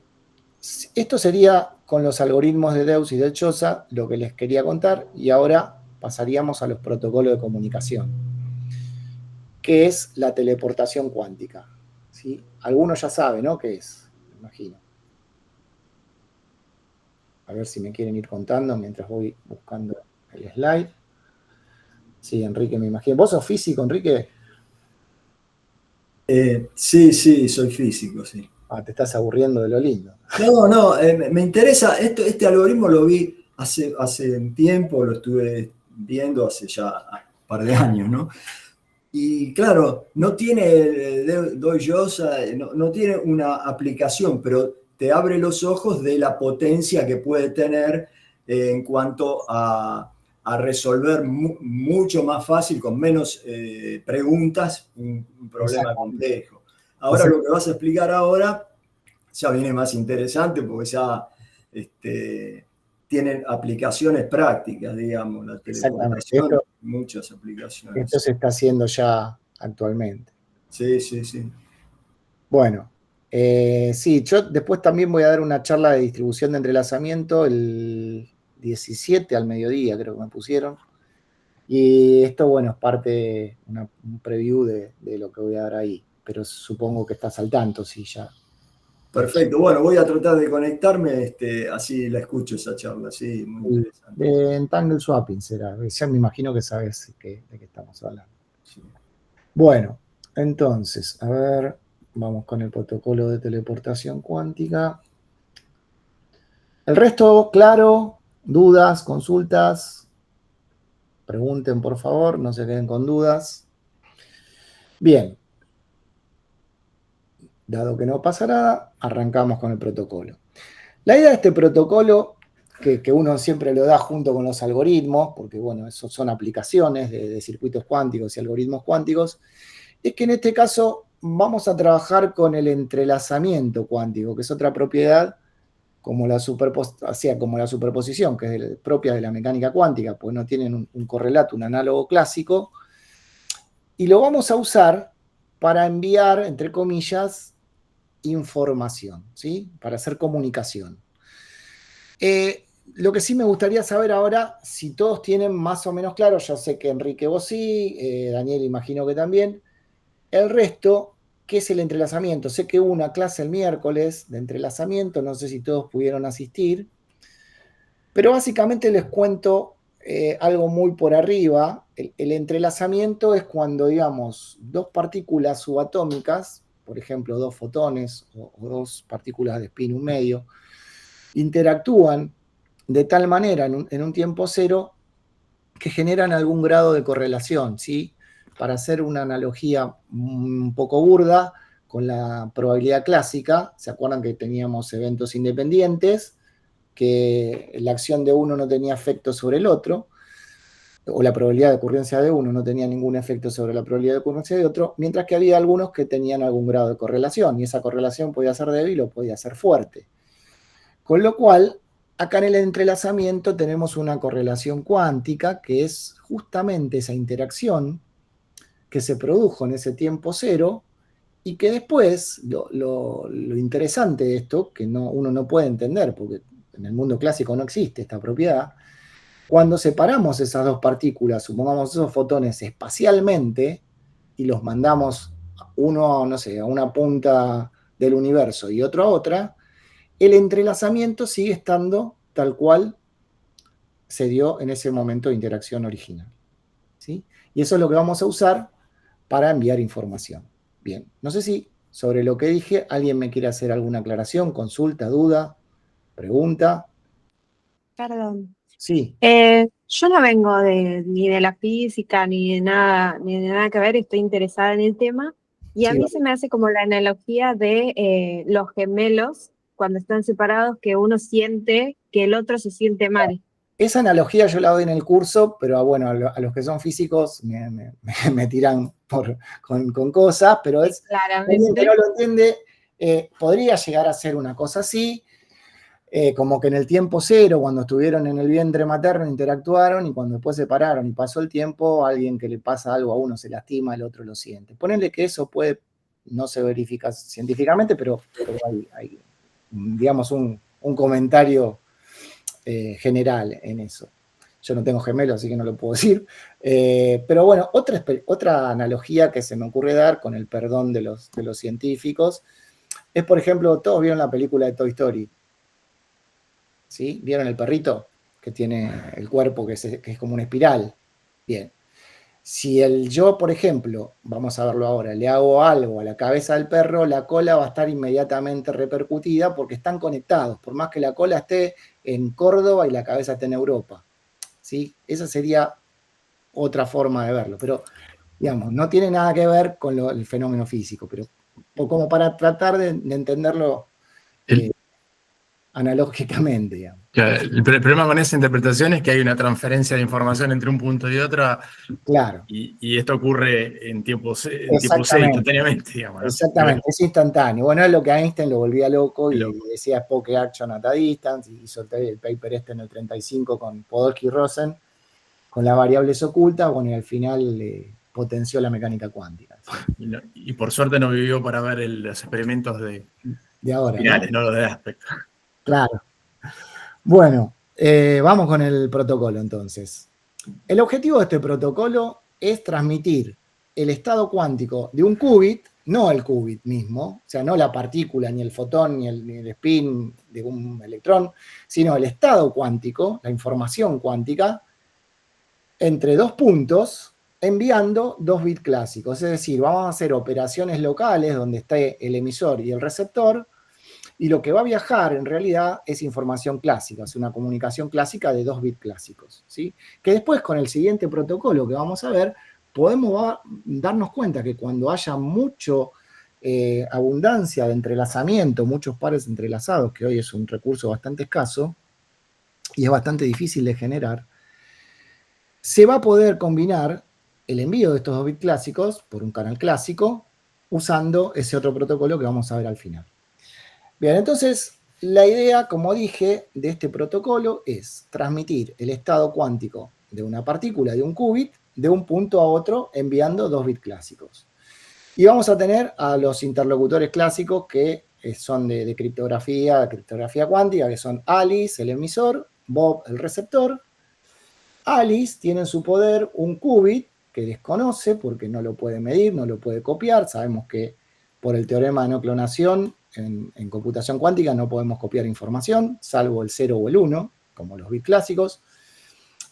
[SPEAKER 1] esto sería con los algoritmos de Deutsch y de Choza lo que les quería contar, y ahora pasaríamos a los protocolos de comunicación, que es la teleportación cuántica, ¿sí? Algunos ya saben, ¿no?, qué es, me imagino. A ver si me quieren ir contando mientras voy buscando el slide. Sí, Enrique, me imagino. ¿Vos sos físico, Enrique?
[SPEAKER 3] Sí, soy físico, sí.
[SPEAKER 1] Ah, te estás aburriendo de lo lindo.
[SPEAKER 3] No, me interesa, este algoritmo lo vi hace un tiempo, lo estuve viendo hace ya un par de años, ¿no? Y claro, no tiene, doy yo, no tiene una aplicación, pero te abre los ojos de la potencia que puede tener en cuanto a resolver mucho más fácil, con menos preguntas, un problema complejo. Ahora lo que vas a explicar ahora ya viene más interesante porque ya tienen aplicaciones prácticas, digamos, la teleportación, muchas aplicaciones.
[SPEAKER 1] Esto se está haciendo ya actualmente.
[SPEAKER 3] Sí.
[SPEAKER 1] Bueno, sí, yo después también voy a dar una charla de distribución de entrelazamiento el 17 al mediodía, creo que me pusieron. Y esto, bueno, es parte, un preview de lo que voy a dar ahí. Pero supongo que estás al tanto, sí, ya.
[SPEAKER 3] Perfecto, bueno, voy a tratar de conectarme, así la escucho esa charla, sí, muy interesante.
[SPEAKER 1] De Entangled Swapping será, ya me imagino que sabes de qué estamos hablando.
[SPEAKER 3] Sí.
[SPEAKER 1] Bueno, entonces, a ver, vamos con el protocolo de teleportación cuántica. El resto, claro, dudas, consultas, pregunten por favor, no se queden con dudas. Bien, dado que no pasa nada, arrancamos con el protocolo. La idea de este protocolo, que uno siempre lo da junto con los algoritmos, porque bueno, esos son aplicaciones de circuitos cuánticos y algoritmos cuánticos, es que en este caso vamos a trabajar con el entrelazamiento cuántico, que es otra propiedad como la superposición, que es propia de la mecánica cuántica, porque no tienen un correlato, un análogo clásico, y lo vamos a usar para enviar, entre comillas, información, ¿sí? Para hacer comunicación. Lo que sí me gustaría saber ahora, si todos tienen más o menos claro, yo sé que Enrique vos sí, Daniel imagino que también, el resto, ¿qué es el entrelazamiento? Sé que hubo una clase el miércoles de entrelazamiento, no sé si todos pudieron asistir, pero básicamente les cuento algo muy por arriba. El entrelazamiento es cuando, digamos, dos partículas subatómicas, por ejemplo, dos fotones o dos partículas de spin un medio, interactúan de tal manera en un tiempo cero que generan algún grado de correlación, ¿sí? Para hacer una analogía un poco burda con la probabilidad clásica, ¿se acuerdan que teníamos eventos independientes? Que la acción de uno no tenía efecto sobre el otro, o la probabilidad de ocurrencia de uno no tenía ningún efecto sobre la probabilidad de ocurrencia de otro, mientras que había algunos que tenían algún grado de correlación, y esa correlación podía ser débil o podía ser fuerte. Con lo cual, acá en el entrelazamiento tenemos una correlación cuántica, que es justamente esa interacción que se produjo en ese tiempo cero, y que después, lo interesante de esto, que uno no puede entender, porque en el mundo clásico no existe esta propiedad, cuando separamos esas dos partículas, supongamos esos fotones espacialmente, y los mandamos uno, no sé, a una punta del universo y otro a otra, el entrelazamiento sigue estando tal cual se dio en ese momento de interacción original, ¿sí? Y eso es lo que vamos a usar para enviar información. Bien, no sé si sobre lo que dije alguien me quiere hacer alguna aclaración, consulta, duda, pregunta.
[SPEAKER 4] Perdón.
[SPEAKER 1] Sí,
[SPEAKER 4] Yo no vengo ni de la física ni de nada que ver, estoy interesada en el tema, y a
[SPEAKER 1] sí,
[SPEAKER 4] mí se me hace como la analogía de los gemelos cuando están separados, que uno siente que el otro se siente mal.
[SPEAKER 1] esa analogía yo la doy en el curso, pero bueno, a los que son físicos me tiran con cosas, pero es alguien que
[SPEAKER 4] Claramente.
[SPEAKER 1] no lo entiende, podría llegar a ser una cosa así, como que en el tiempo cero, cuando estuvieron en el vientre materno, interactuaron y cuando después se separaron y pasó el tiempo, alguien que le pasa algo a uno se lastima, el otro lo siente. Ponerle que eso no se verifica científicamente, pero hay, digamos, un comentario general en eso. Yo no tengo gemelos, así que no lo puedo decir. Pero bueno, otra analogía que se me ocurre dar, con el perdón de los científicos, es, por ejemplo, todos vieron la película de Toy Story. ¿Sí? ¿Vieron el perrito? Que tiene el cuerpo que es como una espiral. Bien. Si yo, por ejemplo, vamos a verlo ahora, le hago algo a la cabeza del perro, la cola va a estar inmediatamente repercutida porque están conectados, por más que la cola esté en Córdoba y la cabeza esté en Europa. ¿Sí? Esa sería otra forma de verlo, pero digamos, no tiene nada que ver con el fenómeno físico, pero como para tratar de entenderlo analógicamente, digamos.
[SPEAKER 2] El problema con esa interpretación es que hay una transferencia de información entre un punto y otro,
[SPEAKER 1] Claro.
[SPEAKER 2] y esto ocurre en tiempo C,
[SPEAKER 1] Exactamente.
[SPEAKER 2] instantáneamente, digamos, ¿no?
[SPEAKER 1] Exactamente, es instantáneo. Bueno, es lo que Einstein lo volvía loco y
[SPEAKER 2] Loco.
[SPEAKER 1] decía Spoke Action at a Distance, y hizo el paper este en el 35 con Podolsky y Rosen, con las variables ocultas, bueno, y al final potenció la mecánica cuántica.
[SPEAKER 2] Y por suerte no vivió para ver los experimentos
[SPEAKER 1] De ahora,
[SPEAKER 2] finales,
[SPEAKER 1] ¿no?
[SPEAKER 2] no los de aspecto.
[SPEAKER 1] Claro. Bueno, vamos con el protocolo entonces. El objetivo de este protocolo es transmitir el estado cuántico de un qubit, no el qubit mismo, o sea, no la partícula, ni el fotón, ni el spin de un electrón, sino el estado cuántico, la información cuántica, entre dos puntos, enviando dos bits clásicos. Es decir, vamos a hacer operaciones locales donde esté el emisor y el receptor, y lo que va a viajar en realidad es información clásica, es una comunicación clásica de dos bits clásicos, ¿sí? Que después, con el siguiente protocolo que vamos a ver, podemos darnos cuenta que cuando haya mucho abundancia de entrelazamiento, muchos pares entrelazados, que hoy es un recurso bastante escaso y es bastante difícil de generar, se va a poder combinar el envío de estos dos bits clásicos por un canal clásico usando ese otro protocolo que vamos a ver al final. Bien, entonces la idea, como dije, de este protocolo es transmitir el estado cuántico de una partícula, de un qubit, de un punto a otro enviando 2 bits clásicos. Y vamos a tener a los interlocutores clásicos que son de criptografía cuántica, que son Alice, el emisor, Bob, el receptor. Alice tiene en su poder un qubit que desconoce porque no lo puede medir, no lo puede copiar. Sabemos que por el teorema de no clonación en computación cuántica no podemos copiar información, salvo el 0 o el 1, como los bits clásicos.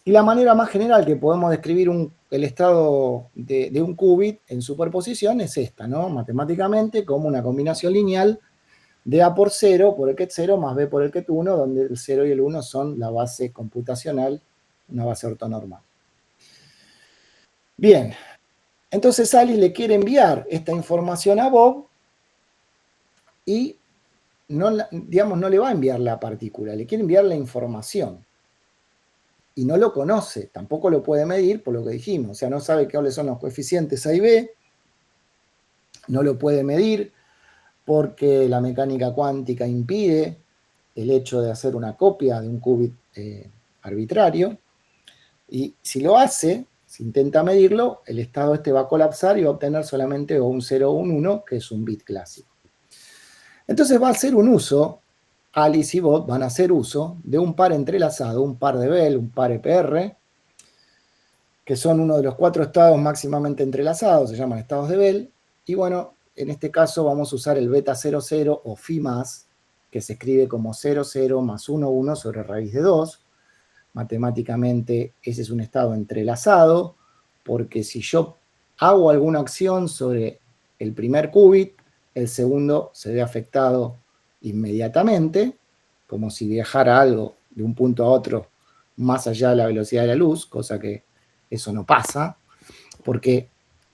[SPEAKER 1] Y la manera más general que podemos describir el estado de un qubit en superposición es esta, ¿no? Matemáticamente, como una combinación lineal de A por 0 por el ket 0 más B por el ket 1, donde el 0 y el 1 son la base computacional, una base ortonormal. Bien, entonces Alice le quiere enviar esta información a Bob y no le va a enviar la partícula, le quiere enviar la información. Y no lo conoce, tampoco lo puede medir por lo que dijimos, o sea, no sabe cuáles son los coeficientes A y B, no lo puede medir porque la mecánica cuántica impide el hecho de hacer una copia de un qubit arbitrario, y si lo hace, si intenta medirlo, el estado este va a colapsar y va a obtener solamente un 0 o un 1, que es un bit clásico. Entonces va a hacer un uso, Alice y Bob van a hacer uso de un par entrelazado, un par de Bell, un par EPR, que son uno de los 4 estados máximamente entrelazados, se llaman estados de Bell, y bueno, en este caso vamos a usar el beta 00 o phi más, que se escribe como 00 más 11 sobre raíz de 2. Matemáticamente ese es un estado entrelazado, porque si yo hago alguna acción sobre el primer qubit, el segundo se ve afectado inmediatamente, como si viajara algo de un punto a otro más allá de la velocidad de la luz, cosa que eso no pasa, porque,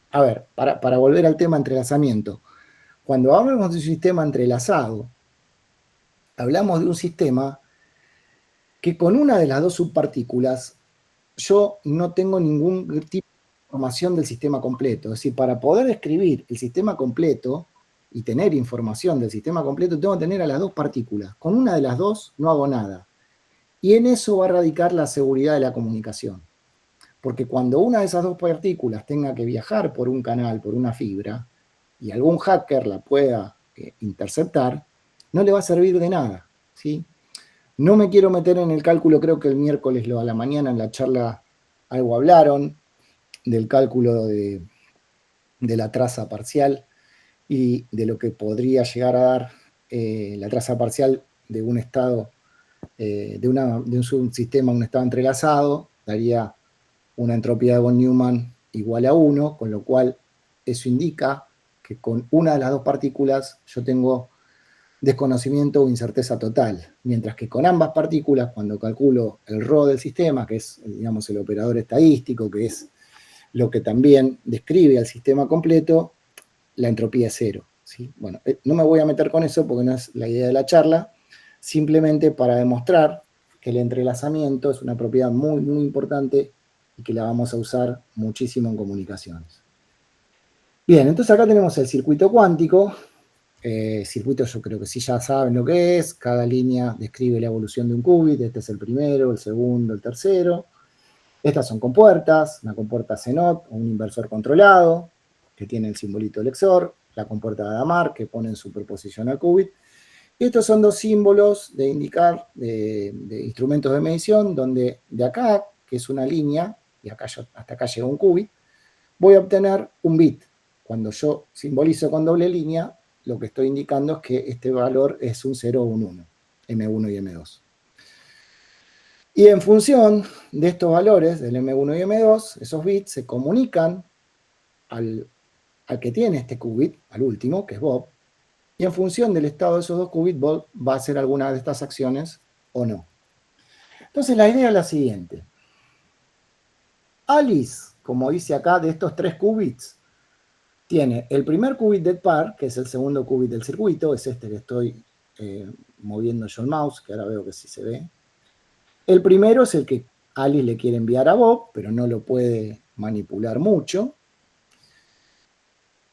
[SPEAKER 1] a ver, para volver al tema entrelazamiento, cuando hablamos de un sistema entrelazado, hablamos de un sistema que con una de las dos subpartículas yo no tengo ningún tipo de información del sistema completo. Es decir, para poder escribir el sistema completo y tener información del sistema completo, tengo que tener a las dos partículas. Con una de las dos no hago nada. Y en eso va a radicar la seguridad de la comunicación. Porque cuando una de esas dos partículas tenga que viajar por un canal, por una fibra, y algún hacker la pueda interceptar, no le va a servir de nada, ¿sí? No me quiero meter en el cálculo, creo que el miércoles a la mañana en la charla algo hablaron del cálculo de la traza parcial y de lo que podría llegar a dar la traza parcial de un estado, de un subsistema, un estado entrelazado, daría una entropía de von Neumann igual a 1, con lo cual eso indica que con una de las dos partículas yo tengo desconocimiento o incerteza total, mientras que con ambas partículas, cuando calculo el ρ del sistema, que es, digamos, el operador estadístico, que es lo que también describe al sistema completo, la entropía es 0, ¿sí? Bueno, no me voy a meter con eso porque no es la idea de la charla, simplemente para demostrar que el entrelazamiento es una propiedad muy, muy importante y que la vamos a usar muchísimo en comunicaciones. Bien, entonces acá tenemos el circuito cuántico. Circuito yo creo que sí ya saben lo que es, cada línea describe la evolución de un qubit, este es el primero, el segundo, el tercero. Estas son compuertas, una compuerta CNOT o un inversor controlado, que tiene el simbolito del EXOR, la compuerta de Hadamard, que pone en superposición al qubit. Y estos son dos símbolos de indicar de instrumentos de medición, donde de acá, que es una línea, y acá hasta acá llega un qubit, voy a obtener un bit. Cuando yo simbolizo con doble línea, lo que estoy indicando es que este valor es un 0 o un 1, M1 y M2. Y en función de estos valores, del M1 y M2, esos bits se comunican al que tiene este qubit, al último, que es Bob, y en función del estado de esos dos qubits, Bob va a hacer alguna de estas acciones o no. Entonces la idea es la siguiente. Alice, como dice acá, de estos 3 qubits, tiene el primer qubit del par, que es el segundo qubit del circuito, es este que estoy moviendo yo el mouse, que ahora veo que sí se ve. El primero es el que Alice le quiere enviar a Bob, pero no lo puede manipular mucho.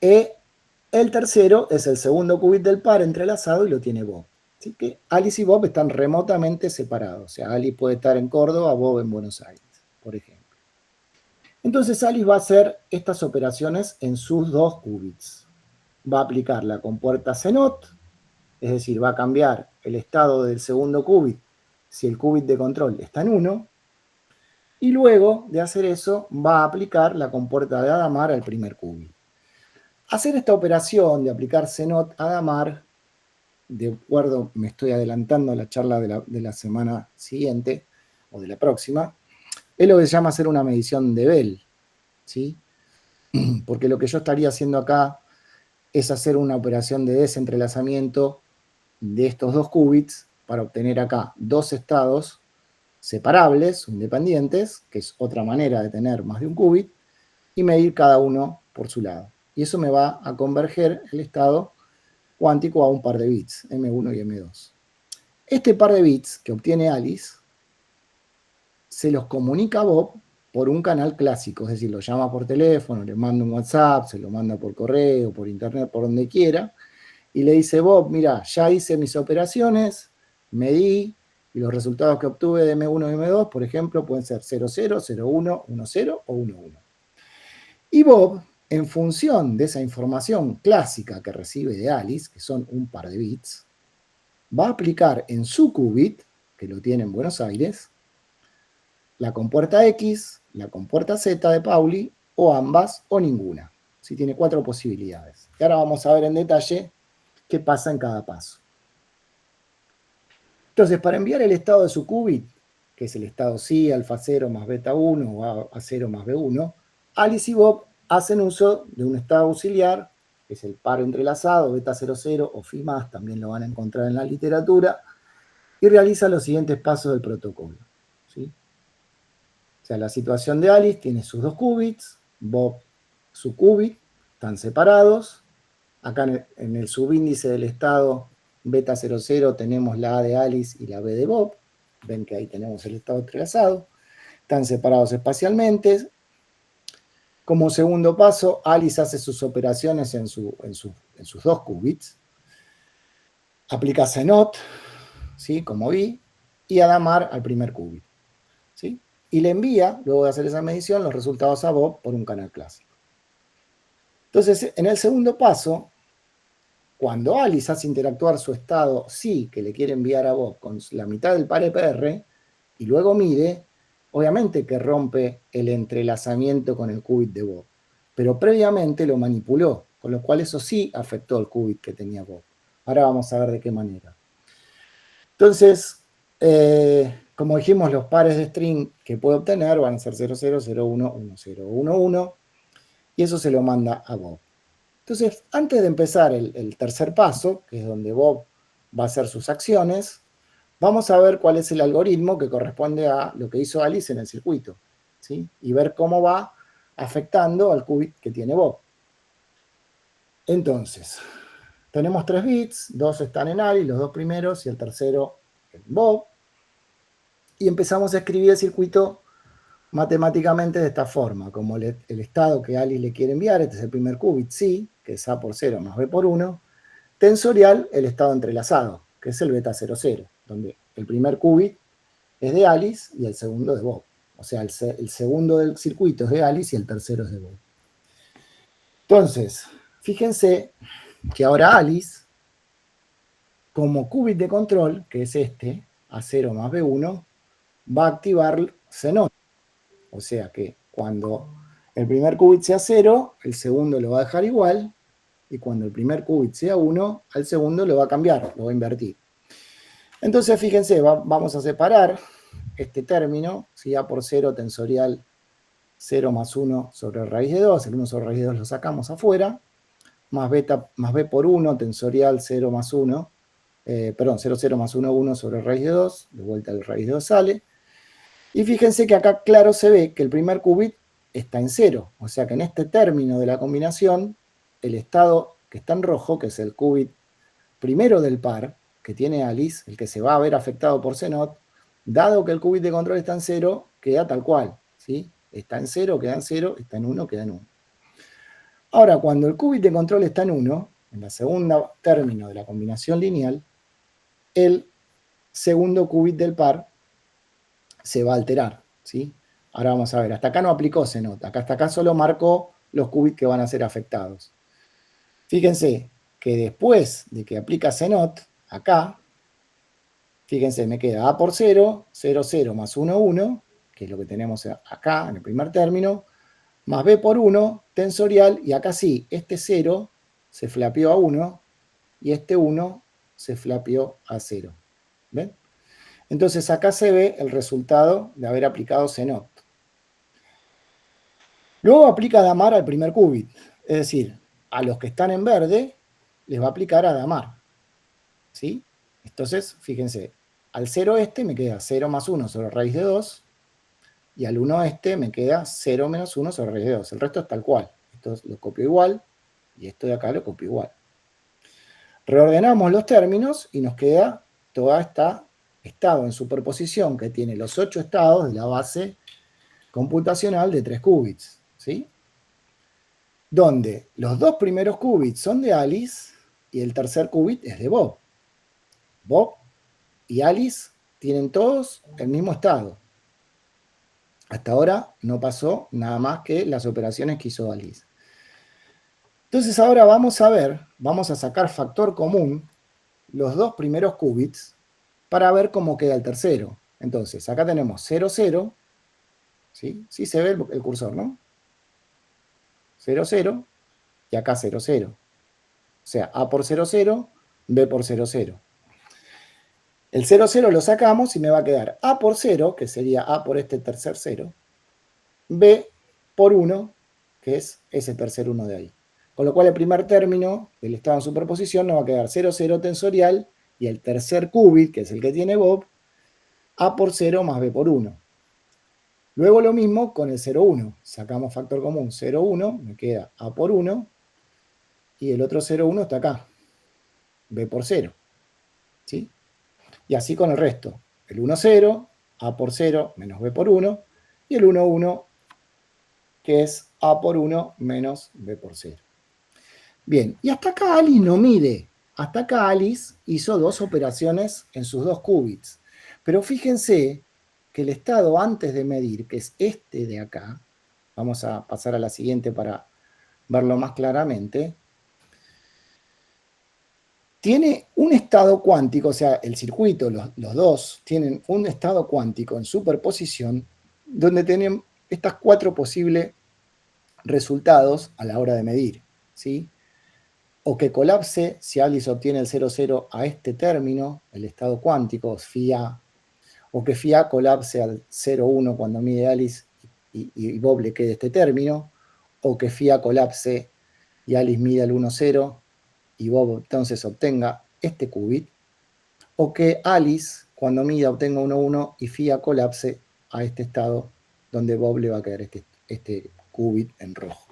[SPEAKER 1] El tercero es el segundo qubit del par entrelazado y lo tiene Bob. Así que Alice y Bob están remotamente separados. O sea, Alice puede estar en Córdoba, Bob en Buenos Aires, por ejemplo. Entonces Alice va a hacer estas operaciones en sus 2 qubits. Va a aplicar la compuerta CNOT, es decir, va a cambiar el estado del segundo qubit si el qubit de control está en 1, y luego de hacer eso va a aplicar la compuerta de Hadamard al primer qubit. Hacer esta operación de aplicar CNOT a Hadamard, de acuerdo, me estoy adelantando a la charla de la semana siguiente, o de la próxima, es lo que se llama hacer una medición de Bell, ¿sí? Porque lo que yo estaría haciendo acá es hacer una operación de desentrelazamiento de estos 2 qubits para obtener acá 2 estados separables, independientes, que es otra manera de tener más de un qubit, y medir cada uno por su lado. Y eso me va a converger el estado cuántico a un par de bits, M1 y M2. Este par de bits que obtiene Alice se los comunica a Bob por un canal clásico, es decir, lo llama por teléfono, le manda un WhatsApp, se lo manda por correo, por internet, por donde quiera, y le dice: Bob, mira, ya hice mis operaciones, medí, y los resultados que obtuve de M1 y M2, por ejemplo, pueden ser 00, 01, 10 o 11. Y Bob, en función de esa información clásica que recibe de Alice, que son un par de bits, va a aplicar en su qubit, que lo tiene en Buenos Aires, la compuerta X, la compuerta Z de Pauli, o ambas, o ninguna. Si tiene 4 posibilidades. Y ahora vamos a ver en detalle qué pasa en cada paso. Entonces, para enviar el estado de su qubit, que es el estado psi, alfa 0 más beta 1, o A 0 más B1, Alice y Bob hacen uso de un estado auxiliar, que es el par entrelazado, beta 00 o phi más, también lo van a encontrar en la literatura, y realiza los siguientes pasos del protocolo, ¿sí? O sea, la situación de Alice tiene sus 2 qubits, Bob su qubit, están separados. Acá en el subíndice del estado beta 00 tenemos la A de Alice y la B de Bob. Ven que ahí tenemos el estado entrelazado. Están separados espacialmente. Como segundo paso, Alice hace sus operaciones en sus 2 qubits. Aplica CNOT, ¿sí? Como vi, y Hadamard al primer qubit, ¿sí? Y le envía, luego de hacer esa medición, los resultados a Bob por un canal clásico. Entonces, en el segundo paso, cuando Alice hace interactuar su estado psi que le quiere enviar a Bob con la mitad del par EPR, y luego mide, obviamente que rompe el entrelazamiento con el qubit de Bob, pero previamente lo manipuló, con lo cual eso sí afectó el qubit que tenía Bob. Ahora vamos a ver de qué manera. Entonces, como dijimos, los pares de string que puede obtener van a ser 00, 01, 10, 11, y eso se lo manda a Bob. Entonces, antes de empezar el tercer paso, que es donde Bob va a hacer sus acciones, vamos a ver cuál es el algoritmo que corresponde a lo que hizo Alice en el circuito, ¿sí? Y ver cómo va afectando al qubit que tiene Bob. Entonces, tenemos 3 bits, 2 están en Alice, los 2 primeros, y el tercero en Bob. Y empezamos a escribir el circuito matemáticamente de esta forma, como el estado que Alice le quiere enviar, este es el primer qubit psi, que es A por 0 más B por 1, tensorial el estado entrelazado, que es el beta 00, donde el primer qubit es de Alice y el segundo de Bob. O sea, el segundo del circuito es de Alice y el tercero es de Bob. Entonces, fíjense que ahora Alice, como qubit de control, que es este, A0 más B1, va a activar CNOT. O sea que cuando el primer qubit sea 0, el segundo lo va a dejar igual, y cuando el primer qubit sea 1, al segundo lo va a cambiar, lo va a invertir. Entonces, fíjense, vamos a separar este término, si A por 0 tensorial 0 más 1 sobre raíz de 2, el 1 sobre raíz de 2 lo sacamos afuera, más B por 1 tensorial 0 más 1, 0 más 1, 1 sobre raíz de 2, de vuelta el raíz de 2 sale. Y fíjense que acá claro se ve que el primer qubit está en 0, o sea que en este término de la combinación, el estado que está en rojo, que es el qubit primero del par, que tiene Alice, el que se va a ver afectado por CNOT, dado que el qubit de control está en 0, queda tal cual, ¿sí? Está en 0, queda en 0, está en 1, queda en 1. Ahora, cuando el qubit de control está en 1, en la segunda término de la combinación lineal, el segundo qubit del par se va a alterar, ¿sí? Ahora vamos a ver, hasta acá no aplicó Zenot, hasta acá solo marcó los qubits que van a ser afectados. Fíjense que después de que aplica Zenot, acá, fíjense, me queda A por 0, 0, 0 más 1, 1, que es lo que tenemos acá en el primer término, más B por 1, tensorial, y acá sí, este 0 se flapeó a 1 y este 1 se flapeó a 0. ¿Ven? Entonces acá se ve el resultado de haber aplicado Zenot. Luego aplica Hadamard al primer qubit, es decir, a los que están en verde les va a aplicar Hadamard. ¿Sí? Entonces, fíjense, al 0 este me queda 0 más 1 sobre raíz de 2, y al 1 este me queda 0 menos 1 sobre raíz de 2. El resto es tal cual. Esto lo copio igual, y esto de acá lo copio igual. Reordenamos los términos y nos queda toda esta estado en superposición que tiene los 8 estados de la base computacional de 3 qubits, ¿sí? Donde los 2 primeros qubits son de Alice y el tercer qubit es de Bob. Bob y Alice tienen todos el mismo estado. Hasta ahora no pasó nada más que las operaciones que hizo Alice. Entonces ahora vamos a ver, vamos a sacar factor común los 2 primeros qubits para ver cómo queda el tercero. Entonces acá tenemos 0, 0, ¿sí? Sí se ve el cursor, ¿no? 0, 0, y acá 0, 0. O sea, A por 0, 0, B por 0, 0. El 0, 0 lo sacamos y me va a quedar A por 0, que sería A por este tercer 0, B por 1, que es ese tercer 1 de ahí. Con lo cual el primer término del estado en superposición nos va a quedar 0, 0 tensorial, y el tercer qubit, que es el que tiene Bob, A por 0 más B por 1. Luego lo mismo con el 0, 1. Sacamos factor común 0, 1, me queda A por 1, y el otro 0, 1 está acá, B por 0. ¿Sí? Y así con el resto. El 1, 0, A por 0 menos B por 1, y el 1, 1, que es A por 1 menos B por 0. Bien, y hasta acá Alice no mide. Hasta acá Alice hizo 2 operaciones en sus 2 qubits. Pero fíjense que el estado antes de medir, que es este de acá, vamos a pasar a la siguiente para verlo más claramente, tiene un estado cuántico, o sea, el circuito, los dos, tienen un estado cuántico en superposición, donde tienen estas 4 posibles resultados a la hora de medir, ¿sí? O que colapse si Alice obtiene el 0, 0 a este término, el estado cuántico, phi A, o que phi A colapse al 0, 1 cuando mide Alice y Bob le quede este término, o que phi A colapse y Alice mide el 1, 0 y Bob entonces obtenga este qubit, o que Alice cuando mida obtenga 1, 1 y phi A colapse a este estado donde Bob le va a quedar este qubit en rojo.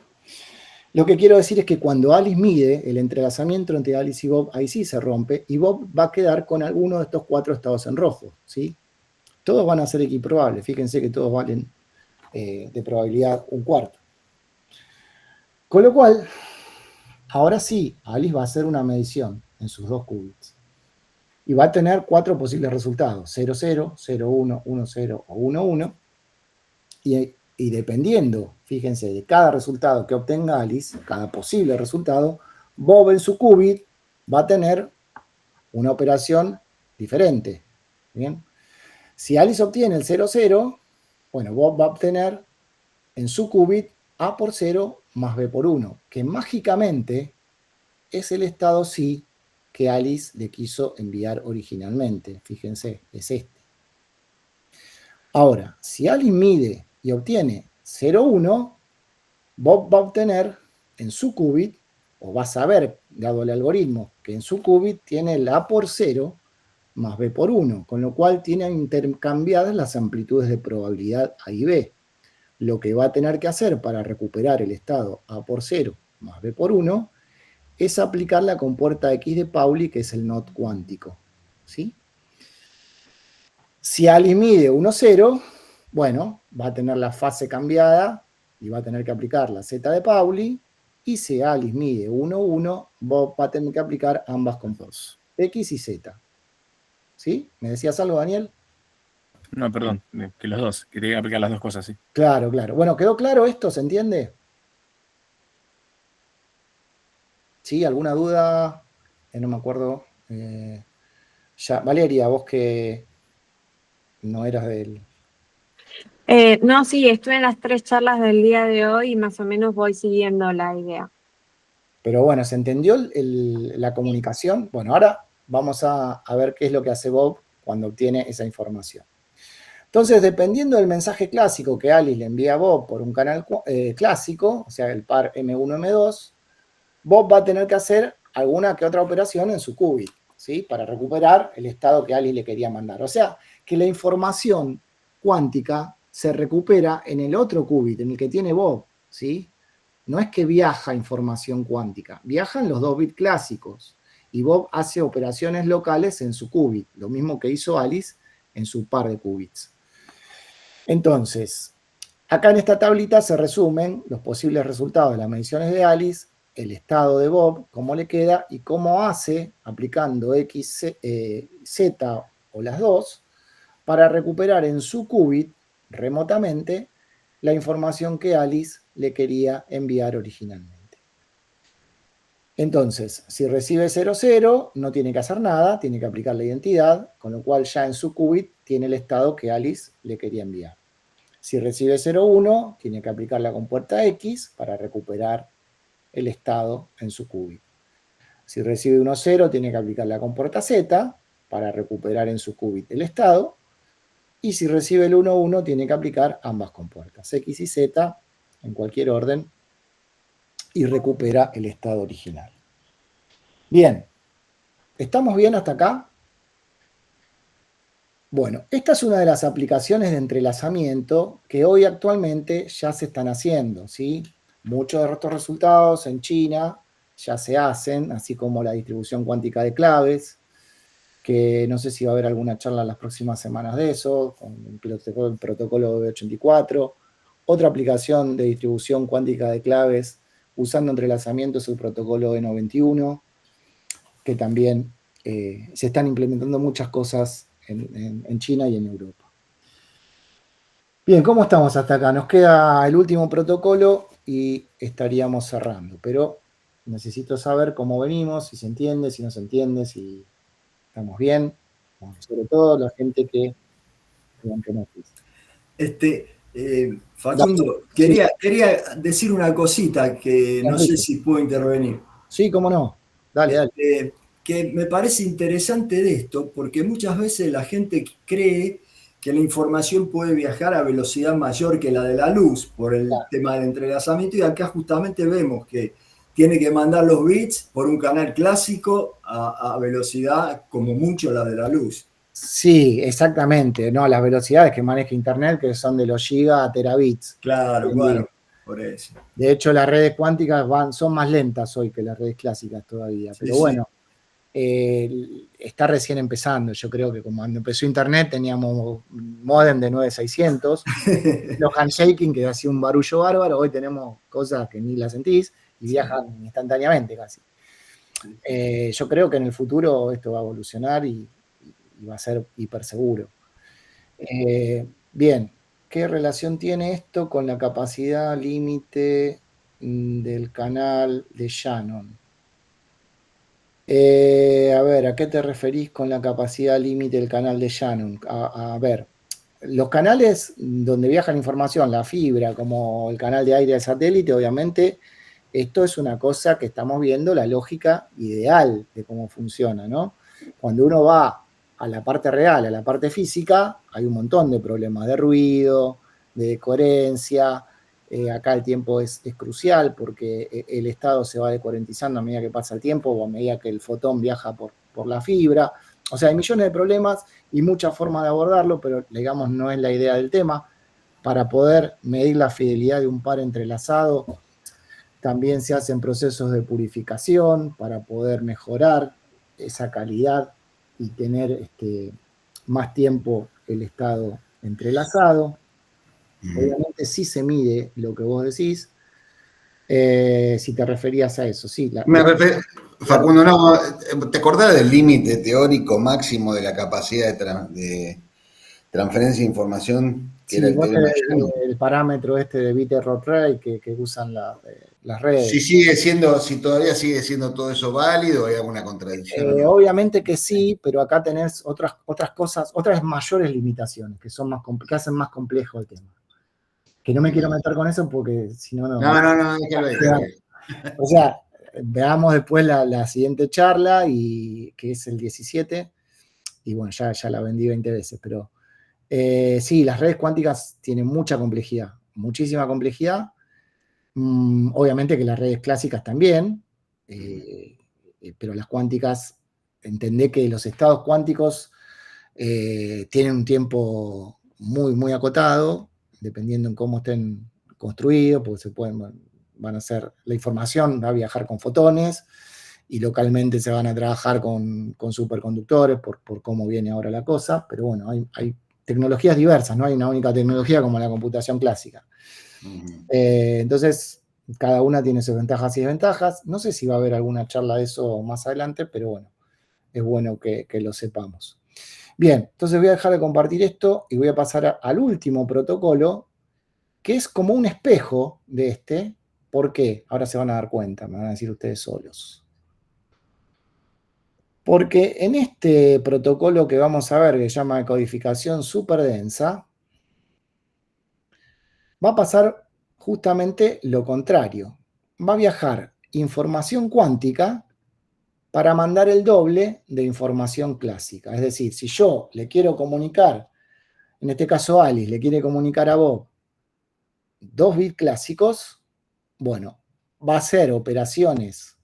[SPEAKER 1] Lo que quiero decir es que cuando Alice mide, el entrelazamiento entre Alice y Bob ahí sí se rompe, y Bob va a quedar con alguno de estos 4 estados en rojo, ¿sí? Todos van a ser equiprobables, fíjense que todos valen de probabilidad 1/4. Con lo cual, ahora sí, Alice va a hacer una medición en sus 2 qubits. Y va a tener 4 posibles resultados, 0, 0, 0, 1, 1, 0 o 1, 1. Y dependiendo, fíjense, de cada resultado que obtenga Alice, cada posible resultado, Bob en su qubit va a tener una operación diferente. ¿Bien? Si Alice obtiene el 0, 0, bueno, Bob va a obtener en su qubit A por 0 más B por 1, que mágicamente es el estado sí que Alice le quiso enviar originalmente. Fíjense, es este. Ahora, si Alice mide y obtiene 0, 1, Bob va a obtener en su qubit, o va a saber, dado el algoritmo, que en su qubit tiene el A por 0 más B por 1, con lo cual tiene intercambiadas las amplitudes de probabilidad A y B. Lo que va a tener que hacer para recuperar el estado A por 0 más B por 1 es aplicar la compuerta X de Pauli, que es el NOT cuántico. ¿Sí? Si Alice mide 1, 0, bueno, va a tener la fase cambiada y va a tener que aplicar la Z de Pauli. Y si Alice mide 1, 1, Bob va a tener que aplicar ambas compuertas, X y Z. ¿Sí? ¿Me decías algo, Daniel?
[SPEAKER 2] No, perdón, que los dos, que tiene que aplicar las dos cosas, sí.
[SPEAKER 1] Claro, claro. Bueno, ¿quedó claro esto? ¿Se entiende? ¿Sí? ¿Alguna duda? No me acuerdo. Ya, Valeria, vos que no eras del...
[SPEAKER 4] No, sí, estuve en las 3 charlas del día de hoy y más o menos voy siguiendo la idea.
[SPEAKER 1] Pero bueno, ¿se entendió la comunicación? Bueno, ahora vamos a ver qué es lo que hace Bob cuando obtiene esa información. Entonces, dependiendo del mensaje clásico que Alice le envía a Bob por un canal clásico, o sea, el par M1, M2, Bob va a tener que hacer alguna que otra operación en su qubit, ¿sí? Para recuperar el estado que Alice le quería mandar. O sea, que la información cuántica se recupera en el otro qubit, en el que tiene Bob, ¿sí? No es que viaja información cuántica, viajan los 2 bits clásicos y Bob hace operaciones locales en su qubit, lo mismo que hizo Alice en su par de qubits. Entonces, acá en esta tablita se resumen los posibles resultados de las mediciones de Alice, el estado de Bob, cómo le queda y cómo hace, aplicando X, Z o las dos, para recuperar en su qubit, remotamente, la información que Alice le quería enviar originalmente. Entonces, si recibe 00, no tiene que hacer nada, tiene que aplicar la identidad, con lo cual ya en su qubit tiene el estado que Alice le quería enviar. Si recibe 01, tiene que aplicar la compuerta X para recuperar el estado en su qubit. Si recibe 10, tiene que aplicar la compuerta Z para recuperar en su qubit el estado. Y si recibe el 11, tiene que aplicar ambas compuertas, X y Z, en cualquier orden, y recupera el estado original. Bien, ¿estamos bien hasta acá? Bueno, esta es una de las aplicaciones de entrelazamiento que hoy actualmente ya se están haciendo, ¿sí? Muchos de estos resultados en China ya se hacen, así como la distribución cuántica de claves, que no sé si va a haber alguna charla en las próximas semanas de eso, con el protocolo B84. Otra aplicación de distribución cuántica de claves usando entrelazamiento es el protocolo E91, que también se están implementando muchas cosas en China y en Europa. Bien, ¿cómo estamos hasta acá? Nos queda el último protocolo y estaríamos cerrando, pero necesito saber cómo venimos, si se entiende, si no se entiende, si estamos bien, bueno, sobre todo la gente que nos dice.
[SPEAKER 3] Facundo, quería decir una cosita que no sé si puedo intervenir.
[SPEAKER 1] Sí, cómo no. Dale.
[SPEAKER 3] Que me parece interesante de esto, porque muchas veces la gente cree que la información puede viajar a velocidad mayor que la de la luz por el tema del entrelazamiento, y acá justamente vemos que tiene que mandar los bits por un canal clásico a velocidad como mucho la de la luz.
[SPEAKER 1] Sí, exactamente. No, las velocidades que maneja Internet, que son de los giga a terabits.
[SPEAKER 3] Claro, bueno, por eso.
[SPEAKER 1] De hecho, las redes cuánticas son más lentas hoy que las redes clásicas todavía. Pero sí, bueno, está recién empezando. Yo creo que cuando empezó Internet teníamos modem de 9600, los handshaking que hacía un barullo bárbaro. Hoy tenemos cosas que ni las sentís y viajan instantáneamente casi. Yo creo que en el futuro esto va a evolucionar y va a ser hiper seguro. Bien, ¿qué relación tiene esto con la capacidad límite del canal de Shannon? A ver, ¿a qué te referís con la capacidad límite del canal de Shannon? A ver, los canales donde viaja la información, la fibra, como el canal de aire del satélite, obviamente, esto es una cosa que estamos viendo, la lógica ideal de cómo funciona, ¿no? Cuando uno va a la parte real, a la parte física, hay un montón de problemas de ruido, de coherencia. Acá el tiempo es crucial porque el estado se va decoherentizando a medida que pasa el tiempo o a medida que el fotón viaja por la fibra. O sea, hay millones de problemas y muchas formas de abordarlo, pero digamos no es la idea del tema. Para poder medir la fidelidad de un par entrelazado, también se hacen procesos de purificación para poder mejorar esa calidad y tener más tiempo el estado entrelazado. Obviamente sí se mide lo que vos decís, si te referías a eso, sí.
[SPEAKER 5] Facundo, no, ¿te acordás del límite teórico máximo de la capacidad de transferencia de información, que era
[SPEAKER 1] Sí,
[SPEAKER 5] el
[SPEAKER 1] vos
[SPEAKER 5] teorema
[SPEAKER 1] tenés
[SPEAKER 5] de Shannon.
[SPEAKER 1] el parámetro este de bit error rate que usan las redes.
[SPEAKER 5] Si sigue siendo, si todavía sigue siendo todo eso válido, ¿hay alguna contradicción o no?
[SPEAKER 1] Obviamente que sí, pero acá tenés otras cosas, otras mayores limitaciones que que hacen más complejo el tema. Que no me quiero meter con eso porque si no, no.
[SPEAKER 5] No, déjalo ahí.
[SPEAKER 1] O sea, veamos después la siguiente charla, que es el 17, y bueno, ya la vendí 20 veces, pero sí, las redes cuánticas tienen mucha complejidad, muchísima complejidad. Obviamente que las redes clásicas también, pero las cuánticas, entendé que los estados cuánticos tienen un tiempo muy, muy acotado, dependiendo en cómo estén construidos, porque van a ser, la información va a viajar con fotones, y localmente se van a trabajar con superconductores por cómo viene ahora la cosa, pero bueno, hay tecnologías diversas, no hay una única tecnología como la computación clásica. Entonces, cada una tiene sus ventajas y desventajas. No sé si va a haber alguna charla de eso más adelante, pero bueno, es bueno que lo sepamos. Bien, entonces voy a dejar de compartir esto y voy a pasar al último protocolo, que es como un espejo de este. ¿Por qué? Ahora se van a dar cuenta, me van a decir ustedes solos. Porque en este protocolo que vamos a ver, que se llama codificación superdensa, va a pasar justamente lo contrario. Va a viajar información cuántica para mandar el doble de información clásica. Es decir, si yo le quiero comunicar, en este caso Alice le quiere comunicar a Bob 2 bits clásicos, bueno, va a hacer operaciones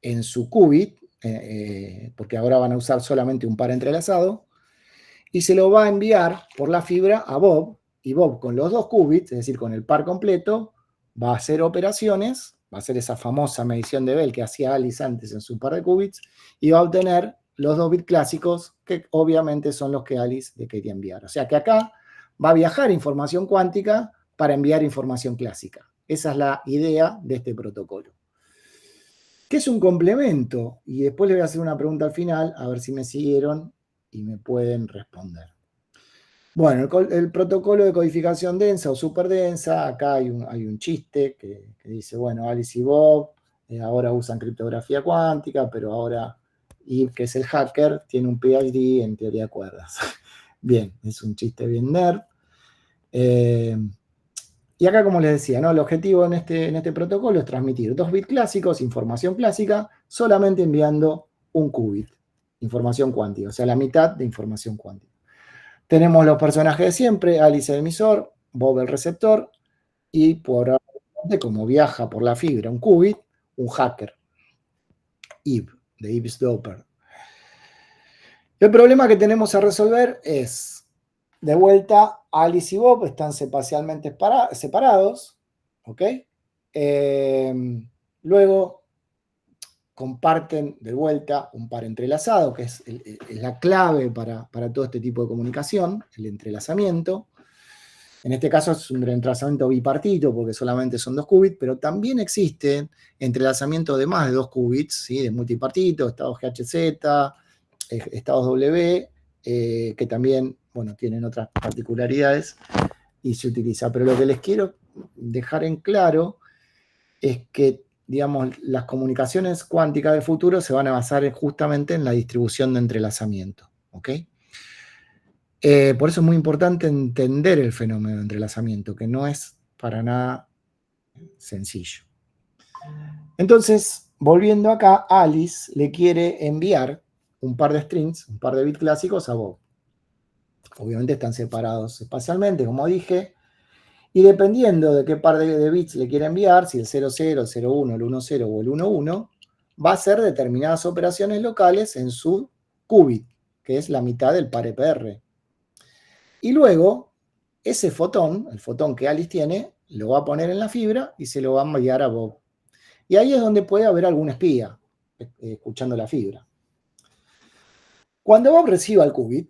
[SPEAKER 1] en su qubit, porque ahora van a usar solamente un par entrelazado, y se lo va a enviar por la fibra a Bob, y Bob con los 2 qubits, es decir, con el par completo, va a hacer operaciones, va a hacer esa famosa medición de Bell que hacía Alice antes en su par de qubits, y va a obtener los 2 bits clásicos, que obviamente son los que Alice le quería enviar. O sea que acá va a viajar información cuántica para enviar información clásica. Esa es la idea de este protocolo. ¿Qué es un complemento? Y después les voy a hacer una pregunta al final, a ver si me siguieron y me pueden responder. Bueno, el protocolo de codificación densa o superdensa, acá hay un chiste que dice, bueno, Alice y Bob ahora usan criptografía cuántica, pero ahora Eve, que es el hacker, tiene un PhD en teoría de cuerdas. Bien, es un chiste bien nerd. Y acá, como les decía, ¿no? El objetivo en este protocolo es transmitir 2 bits clásicos, información clásica, solamente enviando un qubit, información cuántica, o sea, la mitad de información cuántica. Tenemos los personajes de siempre, Alice el emisor, Bob el receptor, y por ahora, como viaja por la fibra un qubit, un hacker, Eve, de eavesdropper. El problema que tenemos a resolver es, de vuelta, Alice y Bob están espacialmente separados, ¿ok? Luego comparten de vuelta un par entrelazado, que es la clave para todo este tipo de comunicación, el entrelazamiento. En este caso es un entrelazamiento bipartito, porque solamente son 2 qubits, pero también existen entrelazamientos de más de 2 qubits, ¿sí? De multipartito, estados GHZ, estados W, que también, bueno, tienen otras particularidades y se utiliza. Pero lo que les quiero dejar en claro es que, digamos, las comunicaciones cuánticas del futuro se van a basar justamente en la distribución de entrelazamiento, ¿ok? Por eso es muy importante entender el fenómeno de entrelazamiento, que no es para nada sencillo. Entonces, volviendo acá, Alice le quiere enviar un par de strings, un par de bits clásicos a Bob. Obviamente están separados espacialmente, como dije, y dependiendo de qué par de bits le quiere enviar, si el 00, el 01, el 10 o el 11, va a hacer determinadas operaciones locales en su qubit, que es la mitad del par EPR. Y luego, ese fotón, el fotón que Alice tiene, lo va a poner en la fibra y se lo va a enviar a Bob. Y ahí es donde puede haber algún espía escuchando la fibra. Cuando Bob reciba el qubit,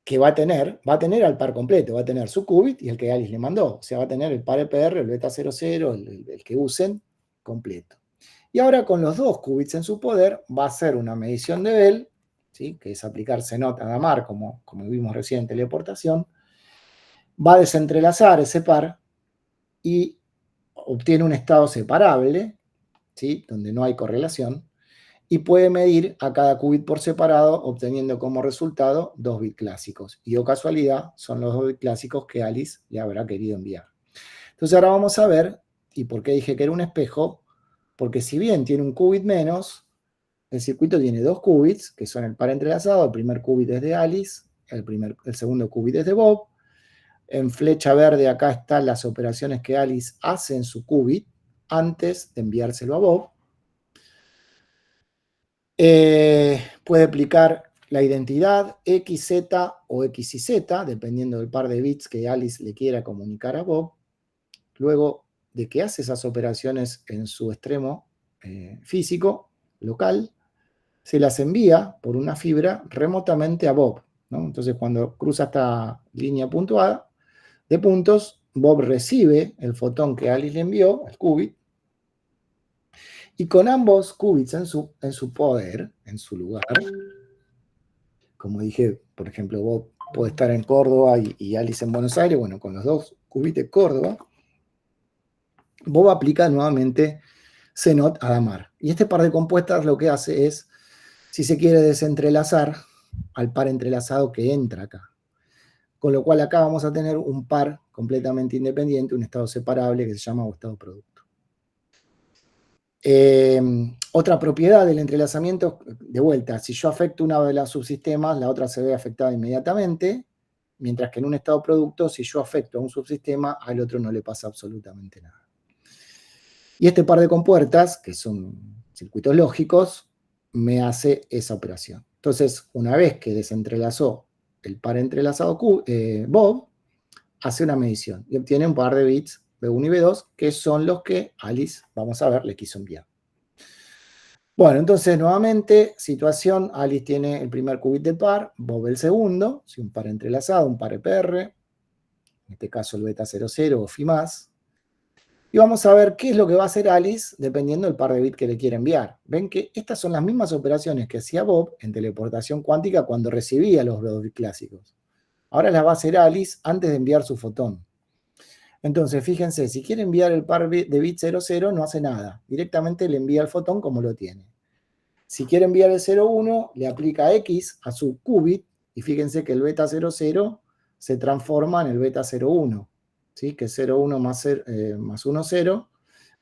[SPEAKER 1] que va a tener al par completo, va a tener su qubit y el que Alice le mandó. O sea, va a tener el par EPR, el beta 00, el que usen, completo. Y ahora con los 2 qubits en su poder, va a hacer una medición de Bell, ¿sí? Que es aplicar CNOT a Damar, como vimos recién en teleportación, va a desentrelazar ese par y obtiene un estado separable, ¿sí? Donde no hay correlación, y puede medir a cada qubit por separado, obteniendo como resultado 2 bits clásicos. Y o casualidad, son los 2 bits clásicos que Alice le habrá querido enviar. Entonces ahora vamos a ver, y por qué dije que era un espejo, porque si bien tiene un qubit menos, el circuito tiene 2 qubits, que son el par entrelazado. El primer qubit es de Alice, el segundo qubit es de Bob. En flecha verde acá están las operaciones que Alice hace en su qubit antes de enviárselo a Bob. Puede aplicar la identidad X, Z o X y Z, dependiendo del par de bits que Alice le quiera comunicar a Bob. Luego de que hace esas operaciones en su extremo físico, local, se las envía por una fibra remotamente a Bob, ¿no? Entonces, cuando cruza esta línea puntuada de puntos, Bob recibe el fotón que Alice le envió, el qubit, y con ambos qubits en su poder, en su lugar, como dije, por ejemplo, Bob puede estar en Córdoba y Alice en Buenos Aires, bueno, con los 2 qubits de Córdoba, Bob aplica nuevamente CNOT a Damar. Y este par de compuestas lo que hace es, si se quiere, desentrelazar al par entrelazado que entra acá. Con lo cual acá vamos a tener un par completamente independiente, un estado separable que se llama estado producto. Otra propiedad del entrelazamiento, de vuelta, si yo afecto una de las subsistemas, la otra se ve afectada inmediatamente, mientras que en un estado producto, si yo afecto a un subsistema, al otro no le pasa absolutamente nada. Y este par de compuertas, que son circuitos lógicos, me hace esa operación. Entonces, una vez que desentrelazó el par entrelazado Bob, hace una medición y obtiene un par de bits B1 y B2, que son los que Alice, vamos a ver, le quiso enviar. Bueno, entonces, nuevamente, situación, Alice tiene el primer qubit del par, Bob el segundo, si un par entrelazado, un par EPR, en este caso el beta 00 o Phi+. Y vamos a ver qué es lo que va a hacer Alice dependiendo del par de bits que le quiere enviar. Ven que estas son las mismas operaciones que hacía Bob en teleportación cuántica cuando recibía los 2 bits clásicos. Ahora las va a hacer Alice antes de enviar su fotón. Entonces, fíjense, si quiere enviar el par de bits 00, no hace nada. Directamente le envía el fotón como lo tiene. Si quiere enviar el 01, le aplica X a su qubit, y fíjense que el beta 00 se transforma en el beta 01, ¿sí? Que es 01 más 1, 0,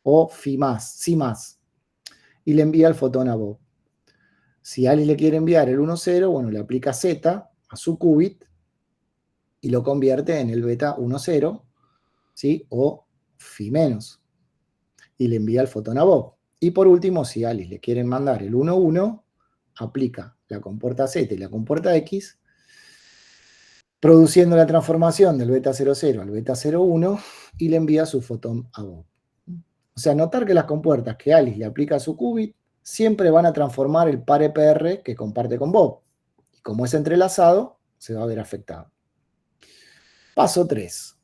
[SPEAKER 1] o Phi+, Si más. Y le envía el fotón a Bob. Si Alice le quiere enviar el 1, 0, bueno, le aplica Z a su qubit, y lo convierte en el beta 1, 0, ¿sí? O Phi-, y le envía el fotón a Bob. Y por último, si Alice le quiere mandar el 1, 1, aplica la compuerta Z y la compuerta X, produciendo la transformación del beta 00 al beta 01, y le envía su fotón a Bob. O sea, notar que las compuertas que Alice le aplica a su qubit siempre van a transformar el par EPR que comparte con Bob. Y como es entrelazado, se va a ver afectado. Paso 3.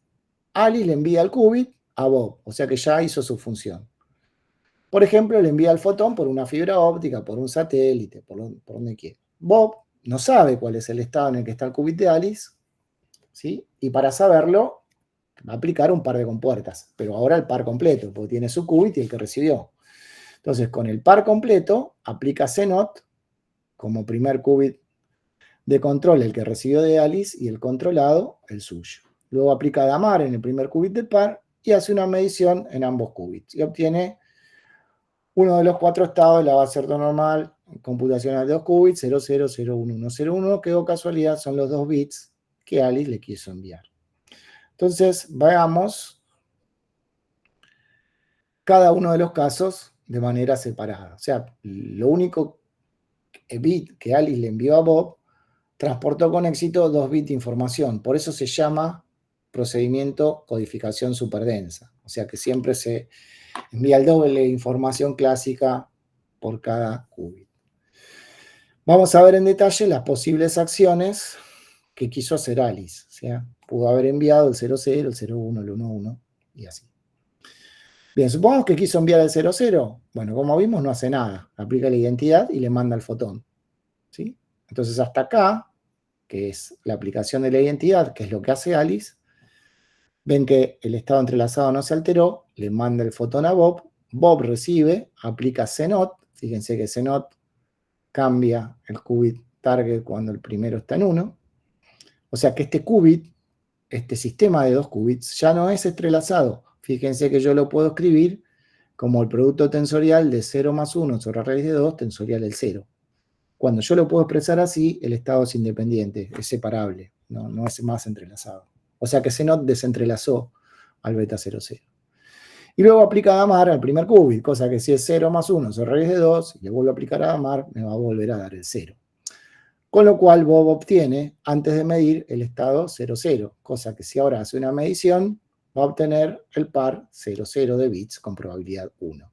[SPEAKER 1] Alice le envía el qubit a Bob, o sea que ya hizo su función. Por ejemplo, le envía el fotón por una fibra óptica, por un satélite, por donde quiera. Bob no sabe cuál es el estado en el que está el qubit de Alice, ¿sí? Y para saberlo, va a aplicar un par de compuertas, pero ahora el par completo, porque tiene su qubit y el que recibió. Entonces, con el par completo, aplica CNOT como primer qubit de control, el que recibió de Alice, y el controlado, el suyo. Luego aplica Damar en el primer qubit del par y hace una medición en ambos qubits. Y obtiene uno de los 4 estados de la base ortonormal computacional de 2 qubits, 00, 01, 101, que o casualidad son los 2 bits que Alice le quiso enviar. Entonces, veamos cada uno de los casos de manera separada. O sea, lo único bit que Alice le envió a Bob transportó con éxito 2 bits de información. Por eso se llama procedimiento codificación superdensa. O sea que siempre se envía el doble de información clásica por cada qubit. Vamos a ver en detalle las posibles acciones que quiso hacer Alice. O sea, pudo haber enviado el 00, el 01, el 11 y así. Bien, supongamos que quiso enviar el 00. Bueno, como vimos, no hace nada. Aplica la identidad y le manda el fotón, ¿sí? Entonces hasta acá, que es la aplicación de la identidad, que es lo que hace Alice, ven que el estado entrelazado no se alteró, le manda el fotón a Bob, Bob recibe, aplica CNOT, fíjense que CNOT cambia el qubit target cuando el primero está en 1, o sea que este qubit, este sistema de 2 qubits, ya no es entrelazado. Fíjense que yo lo puedo escribir como el producto tensorial de 0 más 1 sobre raíz de 2 tensorial el 0. Cuando yo lo puedo expresar así, el estado es independiente, es separable, no es más entrelazado. O sea que CNOT desentrelazó al beta 00. Y luego aplica Hadamard al primer qubit, cosa que si es 0 más 1 sobre raíz de 2, y le vuelvo a aplicar Hadamard, me va a volver a dar el 0. Con lo cual Bob obtiene, antes de medir, el estado 00, cosa que si ahora hace una medición, va a obtener el par 00 de bits con probabilidad 1.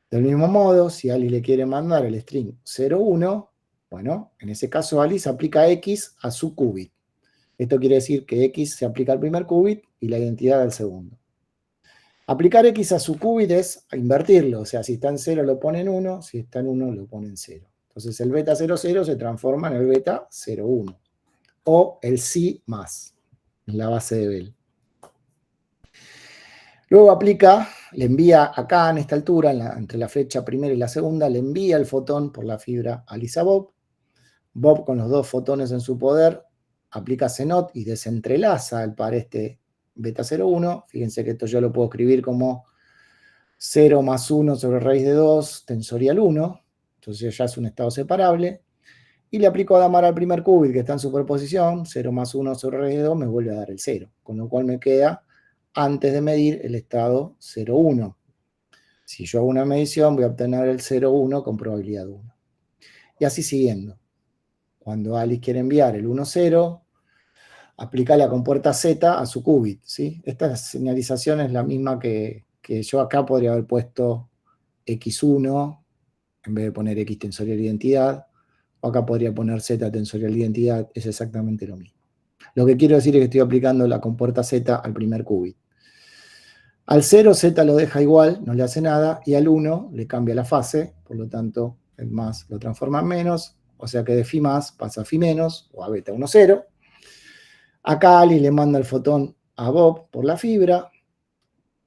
[SPEAKER 1] Del mismo modo, si Alice le quiere mandar el string 01, bueno, en ese caso Alice aplica X a su qubit. Esto quiere decir que X se aplica al primer qubit y la identidad al segundo. Aplicar X a su qubit es invertirlo, o sea, si está en 0 lo pone en 1, si está en 1 lo pone en 0. Entonces el beta 00 se transforma en el beta 01, o el sí más, en la base de Bell. Luego aplica, le envía acá en esta altura, entre la flecha primera y la segunda, le envía el fotón por la fibra a Alice a Bob. Bob, con los 2 fotones en su poder, aplica CNOT y desentrelaza el par este beta 01. Fíjense que esto yo lo puedo escribir como 0 más 1 sobre raíz de 2 tensorial 1. Entonces ya es un estado separable. Y le aplico Hadamard al primer qubit que está en superposición. 0 más 1 sobre raíz de 2 me vuelve a dar el 0. Con lo cual me queda, antes de medir, el estado 0,1. Si yo hago una medición, voy a obtener el 0,1 con probabilidad 1. Y así siguiendo. Cuando Alice quiere enviar el 1,0, aplica la compuerta Z a su qubit, ¿sí? Esta señalización es la misma que yo acá podría haber puesto X1, en vez de poner X tensorial identidad, o acá podría poner Z tensorial identidad, es exactamente lo mismo. Lo que quiero decir es que estoy aplicando la compuerta Z al primer qubit. Al 0, Z lo deja igual, no le hace nada, y al 1 le cambia la fase, por lo tanto, el más lo transforma en menos, o sea que de phi más pasa a phi menos, o a beta 1,0. Acá Alice le manda el fotón a Bob por la fibra,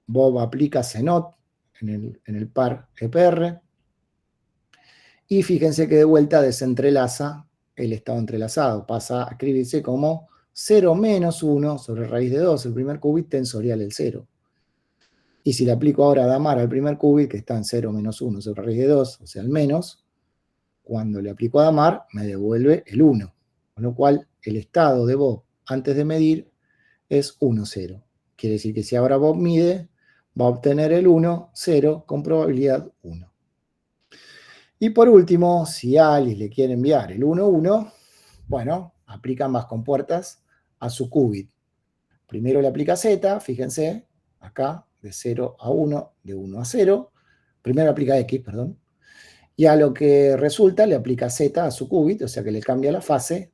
[SPEAKER 1] Bob aplica CNOT en el par EPR, y fíjense que de vuelta desentrelaza el estado entrelazado, pasa a escribirse como 0 menos 1 sobre raíz de 2, el primer qubit tensorial el 0. Y si le aplico ahora Hadamard al primer qubit, que está en 0 menos 1 sobre raíz de 2, o sea, el menos, cuando le aplico Hadamard, me devuelve el 1. Con lo cual, el estado de Bob antes de medir es 1,0. Quiere decir que si ahora Bob mide, va a obtener el 1,0 con probabilidad 1. Y por último, si Alice le quiere enviar el 1,1, bueno, aplica ambas compuertas a su qubit. Primero le aplica Z, fíjense, acá, de 0 a 1, de 1 a 0. Primero aplica X, perdón. Y a lo que resulta le aplica Z a su qubit, o sea que le cambia la fase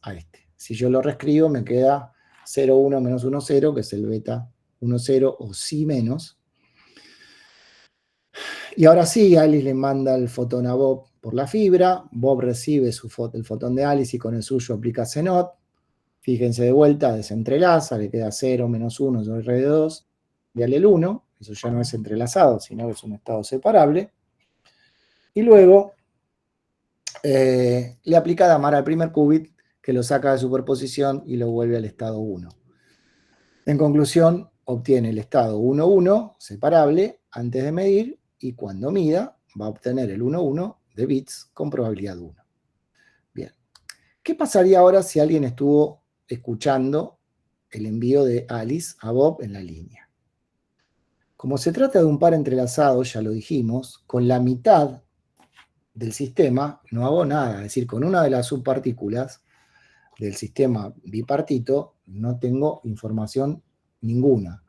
[SPEAKER 1] a este. Si yo lo reescribo, me queda 0,1 menos 1,0, que es el beta 1,0 o sí menos. Y ahora sí, Alice le manda el fotón a Bob por la fibra, Bob recibe el fotón de Alice y con el suyo aplica CNOT. Fíjense de vuelta, desentrelaza, le queda 0 menos 1 sobre raíz de 2, y al 1, eso ya no es entrelazado, sino que es un estado separable. Y luego le aplica Hadamard al primer qubit, que lo saca de superposición y lo vuelve al estado 1. En conclusión, obtiene el estado 1,1 separable antes de medir, y cuando mida va a obtener el 1,1 de bits con probabilidad 1. Bien. ¿Qué pasaría ahora si alguien estuvo escuchando el envío de Alice a Bob en la línea? Como se trata de un par entrelazado, ya lo dijimos, con la mitad del sistema no hago nada, es decir, con una de las subpartículas del sistema bipartito no tengo información ninguna.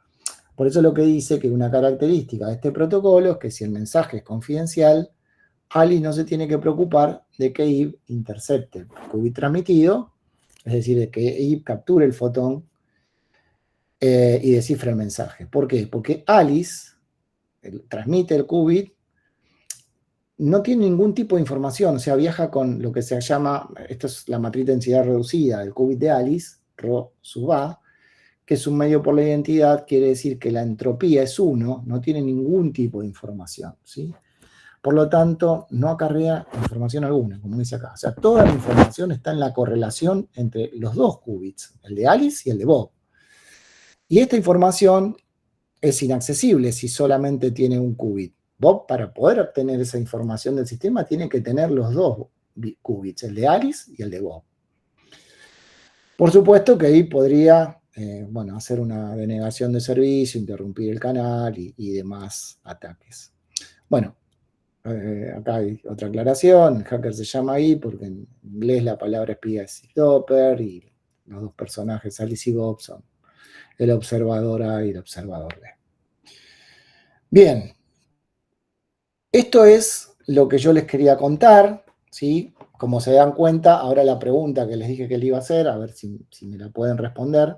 [SPEAKER 1] Por eso lo que dice que una característica de este protocolo es que si el mensaje es confidencial, Alice no se tiene que preocupar de que Eve intercepte el qubit transmitido, es decir, de que Eve capture el fotón y descifre el mensaje. ¿Por qué? Porque Alice transmite el qubit no tiene ningún tipo de información, o sea, viaja con lo que se llama, esto es la matriz de densidad reducida del qubit de Alice, Rho sub A, que es un medio por la identidad, quiere decir que la entropía es 1, no tiene ningún tipo de información, ¿sí? Por lo tanto, no acarrea información alguna, como dice acá. O sea, toda la información está en la correlación entre los dos qubits, el de Alice y el de Bob. Y esta información es inaccesible si solamente tiene un qubit. Bob, para poder obtener esa información del sistema, tiene que tener los dos qubits, el de Alice y el de Bob. Por supuesto que ahí podría hacer una denegación de servicio, interrumpir el canal y demás ataques. Bueno, acá hay otra aclaración, el hacker se llama ahí porque en inglés la palabra espía es Doppler y los dos personajes, Alice y Bob, son el observador A y el observador B. Bien, esto es lo que yo les quería contar, ¿sí? Como se dan cuenta, ahora la pregunta que les dije que le iba a hacer, a ver si me la pueden responder,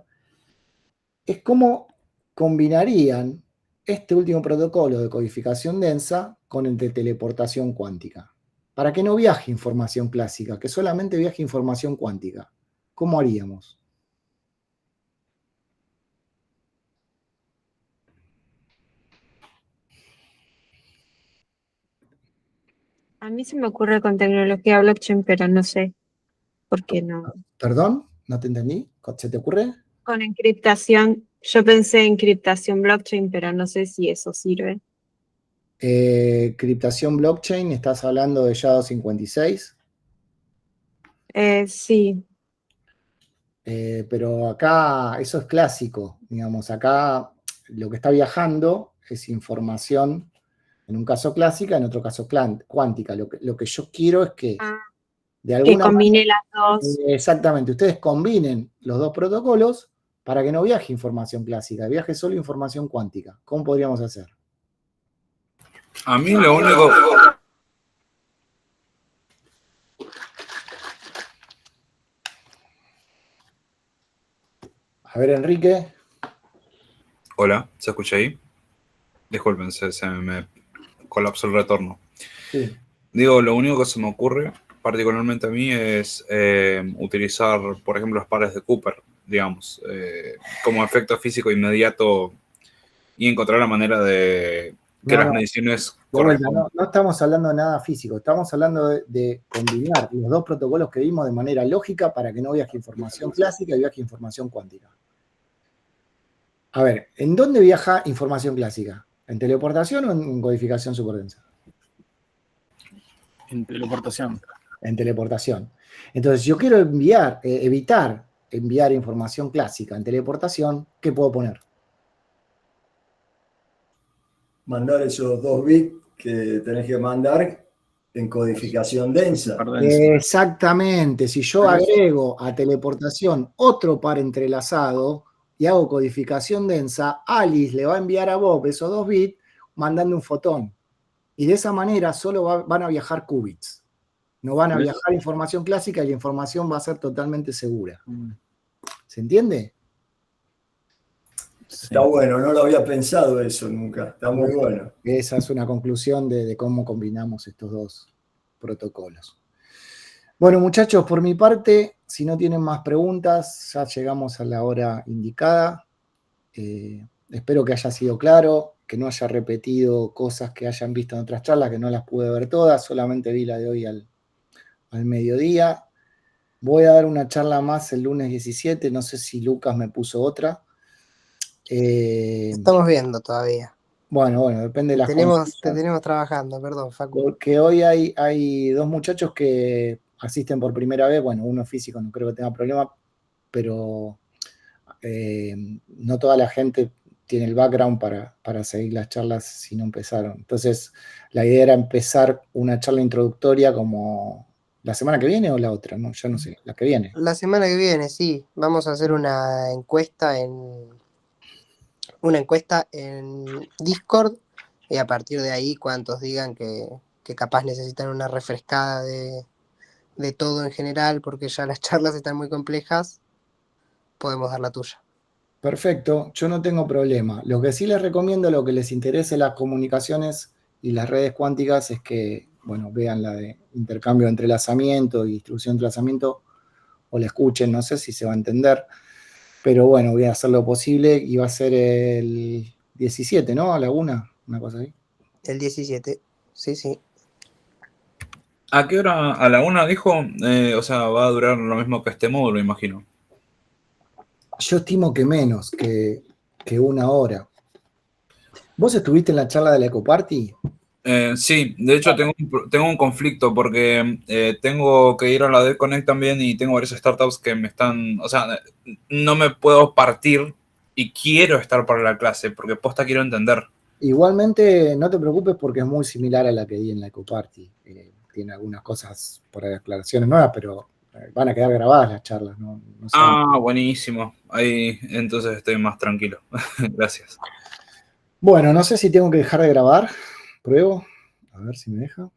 [SPEAKER 1] es cómo combinarían este último protocolo de codificación densa con el de teleportación cuántica, para que no viaje información clásica, que solamente viaje información cuántica. ¿Cómo haríamos?
[SPEAKER 4] A mí se me ocurre con tecnología blockchain, pero no sé por qué no.
[SPEAKER 1] ¿Perdón? ¿No te entendí? ¿Se te ocurre?
[SPEAKER 4] Con encriptación, yo pensé en encriptación blockchain, pero no sé si eso sirve.
[SPEAKER 1] Criptación blockchain, ¿estás hablando de SHA-256?
[SPEAKER 4] Sí,
[SPEAKER 1] Pero acá eso es clásico, digamos, acá lo que está viajando es información, en un caso clásica, en otro caso cuántica. Lo que yo quiero es que de
[SPEAKER 4] que
[SPEAKER 1] alguna
[SPEAKER 4] combine las dos.
[SPEAKER 1] exactamente, ustedes combinen los dos protocolos para que no viaje información clásica, viaje solo información cuántica. ¿Cómo podríamos hacer?
[SPEAKER 6] A mí lo único...
[SPEAKER 1] A ver, Enrique.
[SPEAKER 6] Hola, ¿se escucha ahí? Disculpen, se me colapsó el retorno.
[SPEAKER 1] Sí.
[SPEAKER 6] Digo, lo único que se me ocurre, particularmente a mí, es utilizar, por ejemplo, los pares de Cooper, digamos, como efecto físico inmediato y encontrar la manera de que las mediciones correspondan.
[SPEAKER 1] No estamos hablando de nada físico, estamos hablando de combinar los dos protocolos que vimos de manera lógica para que no viaje información clásica y viaje información cuántica. A ver, ¿en dónde viaja información clásica? ¿En teleportación o en codificación superdensa?
[SPEAKER 2] En teleportación.
[SPEAKER 1] En teleportación. Entonces, yo quiero evitar enviar información clásica en teleportación, ¿qué puedo poner?
[SPEAKER 3] Mandar esos 2 bits que tenés que mandar en codificación densa.
[SPEAKER 1] Exactamente. Si yo agrego a teleportación otro par entrelazado y hago codificación densa, Alice le va a enviar a Bob esos 2 bits mandando un fotón. Y de esa manera solo van a viajar qubits. No van a viajar información clásica y la información va a ser totalmente segura. ¿Se entiende?
[SPEAKER 3] Sí. Está bueno, no lo había pensado eso nunca. Está muy bueno.
[SPEAKER 1] Esa es una conclusión de cómo combinamos estos dos protocolos. Bueno, muchachos, por mi parte, si no tienen más preguntas, ya llegamos a la hora indicada. Espero que haya sido claro, que no haya repetido cosas que hayan visto en otras charlas, que no las pude ver todas, solamente vi la de hoy al mediodía. Voy a dar una charla más el lunes 17, no sé si Lucas me puso otra.
[SPEAKER 7] Estamos viendo todavía.
[SPEAKER 1] Bueno, depende de las
[SPEAKER 7] cosas. Te tenemos trabajando, perdón, Facu.
[SPEAKER 1] Porque hoy hay 2 muchachos que asisten por primera vez, bueno, uno físico, no creo que tenga problema, pero no toda la gente tiene el background para seguir las charlas si no empezaron. Entonces, la idea era empezar una charla introductoria como la semana que viene o la otra, ¿no? Ya no sé, la que viene.
[SPEAKER 7] La semana que viene, sí. Vamos a hacer una encuesta en Discord y a partir de ahí cuantos digan que capaz necesitan una refrescada de todo en general porque ya las charlas están muy complejas, podemos dar la tuya.
[SPEAKER 1] Perfecto, yo no tengo problema. Lo que sí les recomiendo, lo que les interese las comunicaciones y las redes cuánticas, es que bueno, vean la de intercambio de entrelazamiento y distribución de entrelazamiento, o la escuchen, no sé si se va a entender, pero bueno, voy a hacer lo posible y va a ser el 17, ¿no? A la una cosa así.
[SPEAKER 7] El 17, sí, sí.
[SPEAKER 6] ¿A qué hora? ¿A la 1 dijo? O sea, va a durar lo mismo que este módulo, imagino.
[SPEAKER 1] Yo estimo que menos, que una hora. ¿Vos estuviste en la charla de la Ecoparty?
[SPEAKER 6] Sí, de hecho tengo un conflicto porque tengo que ir a la DevConnect también y tengo varias startups que me están, o sea, no me puedo partir y quiero estar para la clase porque posta quiero entender.
[SPEAKER 1] Igualmente, no te preocupes porque es muy similar a la que di en la Ecoparty. Tiene algunas cosas por ahí, aclaraciones nuevas, pero van a quedar grabadas las charlas, ¿no? No se van a-
[SPEAKER 6] Buenísimo. Ahí entonces estoy más tranquilo. Gracias.
[SPEAKER 1] Bueno, no sé si tengo que dejar de grabar. Pruebo. A ver si me deja.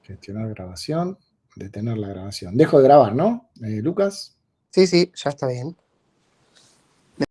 [SPEAKER 1] Gestionar grabación. Detener la grabación. Dejo de grabar, ¿no? Lucas.
[SPEAKER 7] Sí, sí, ya está bien.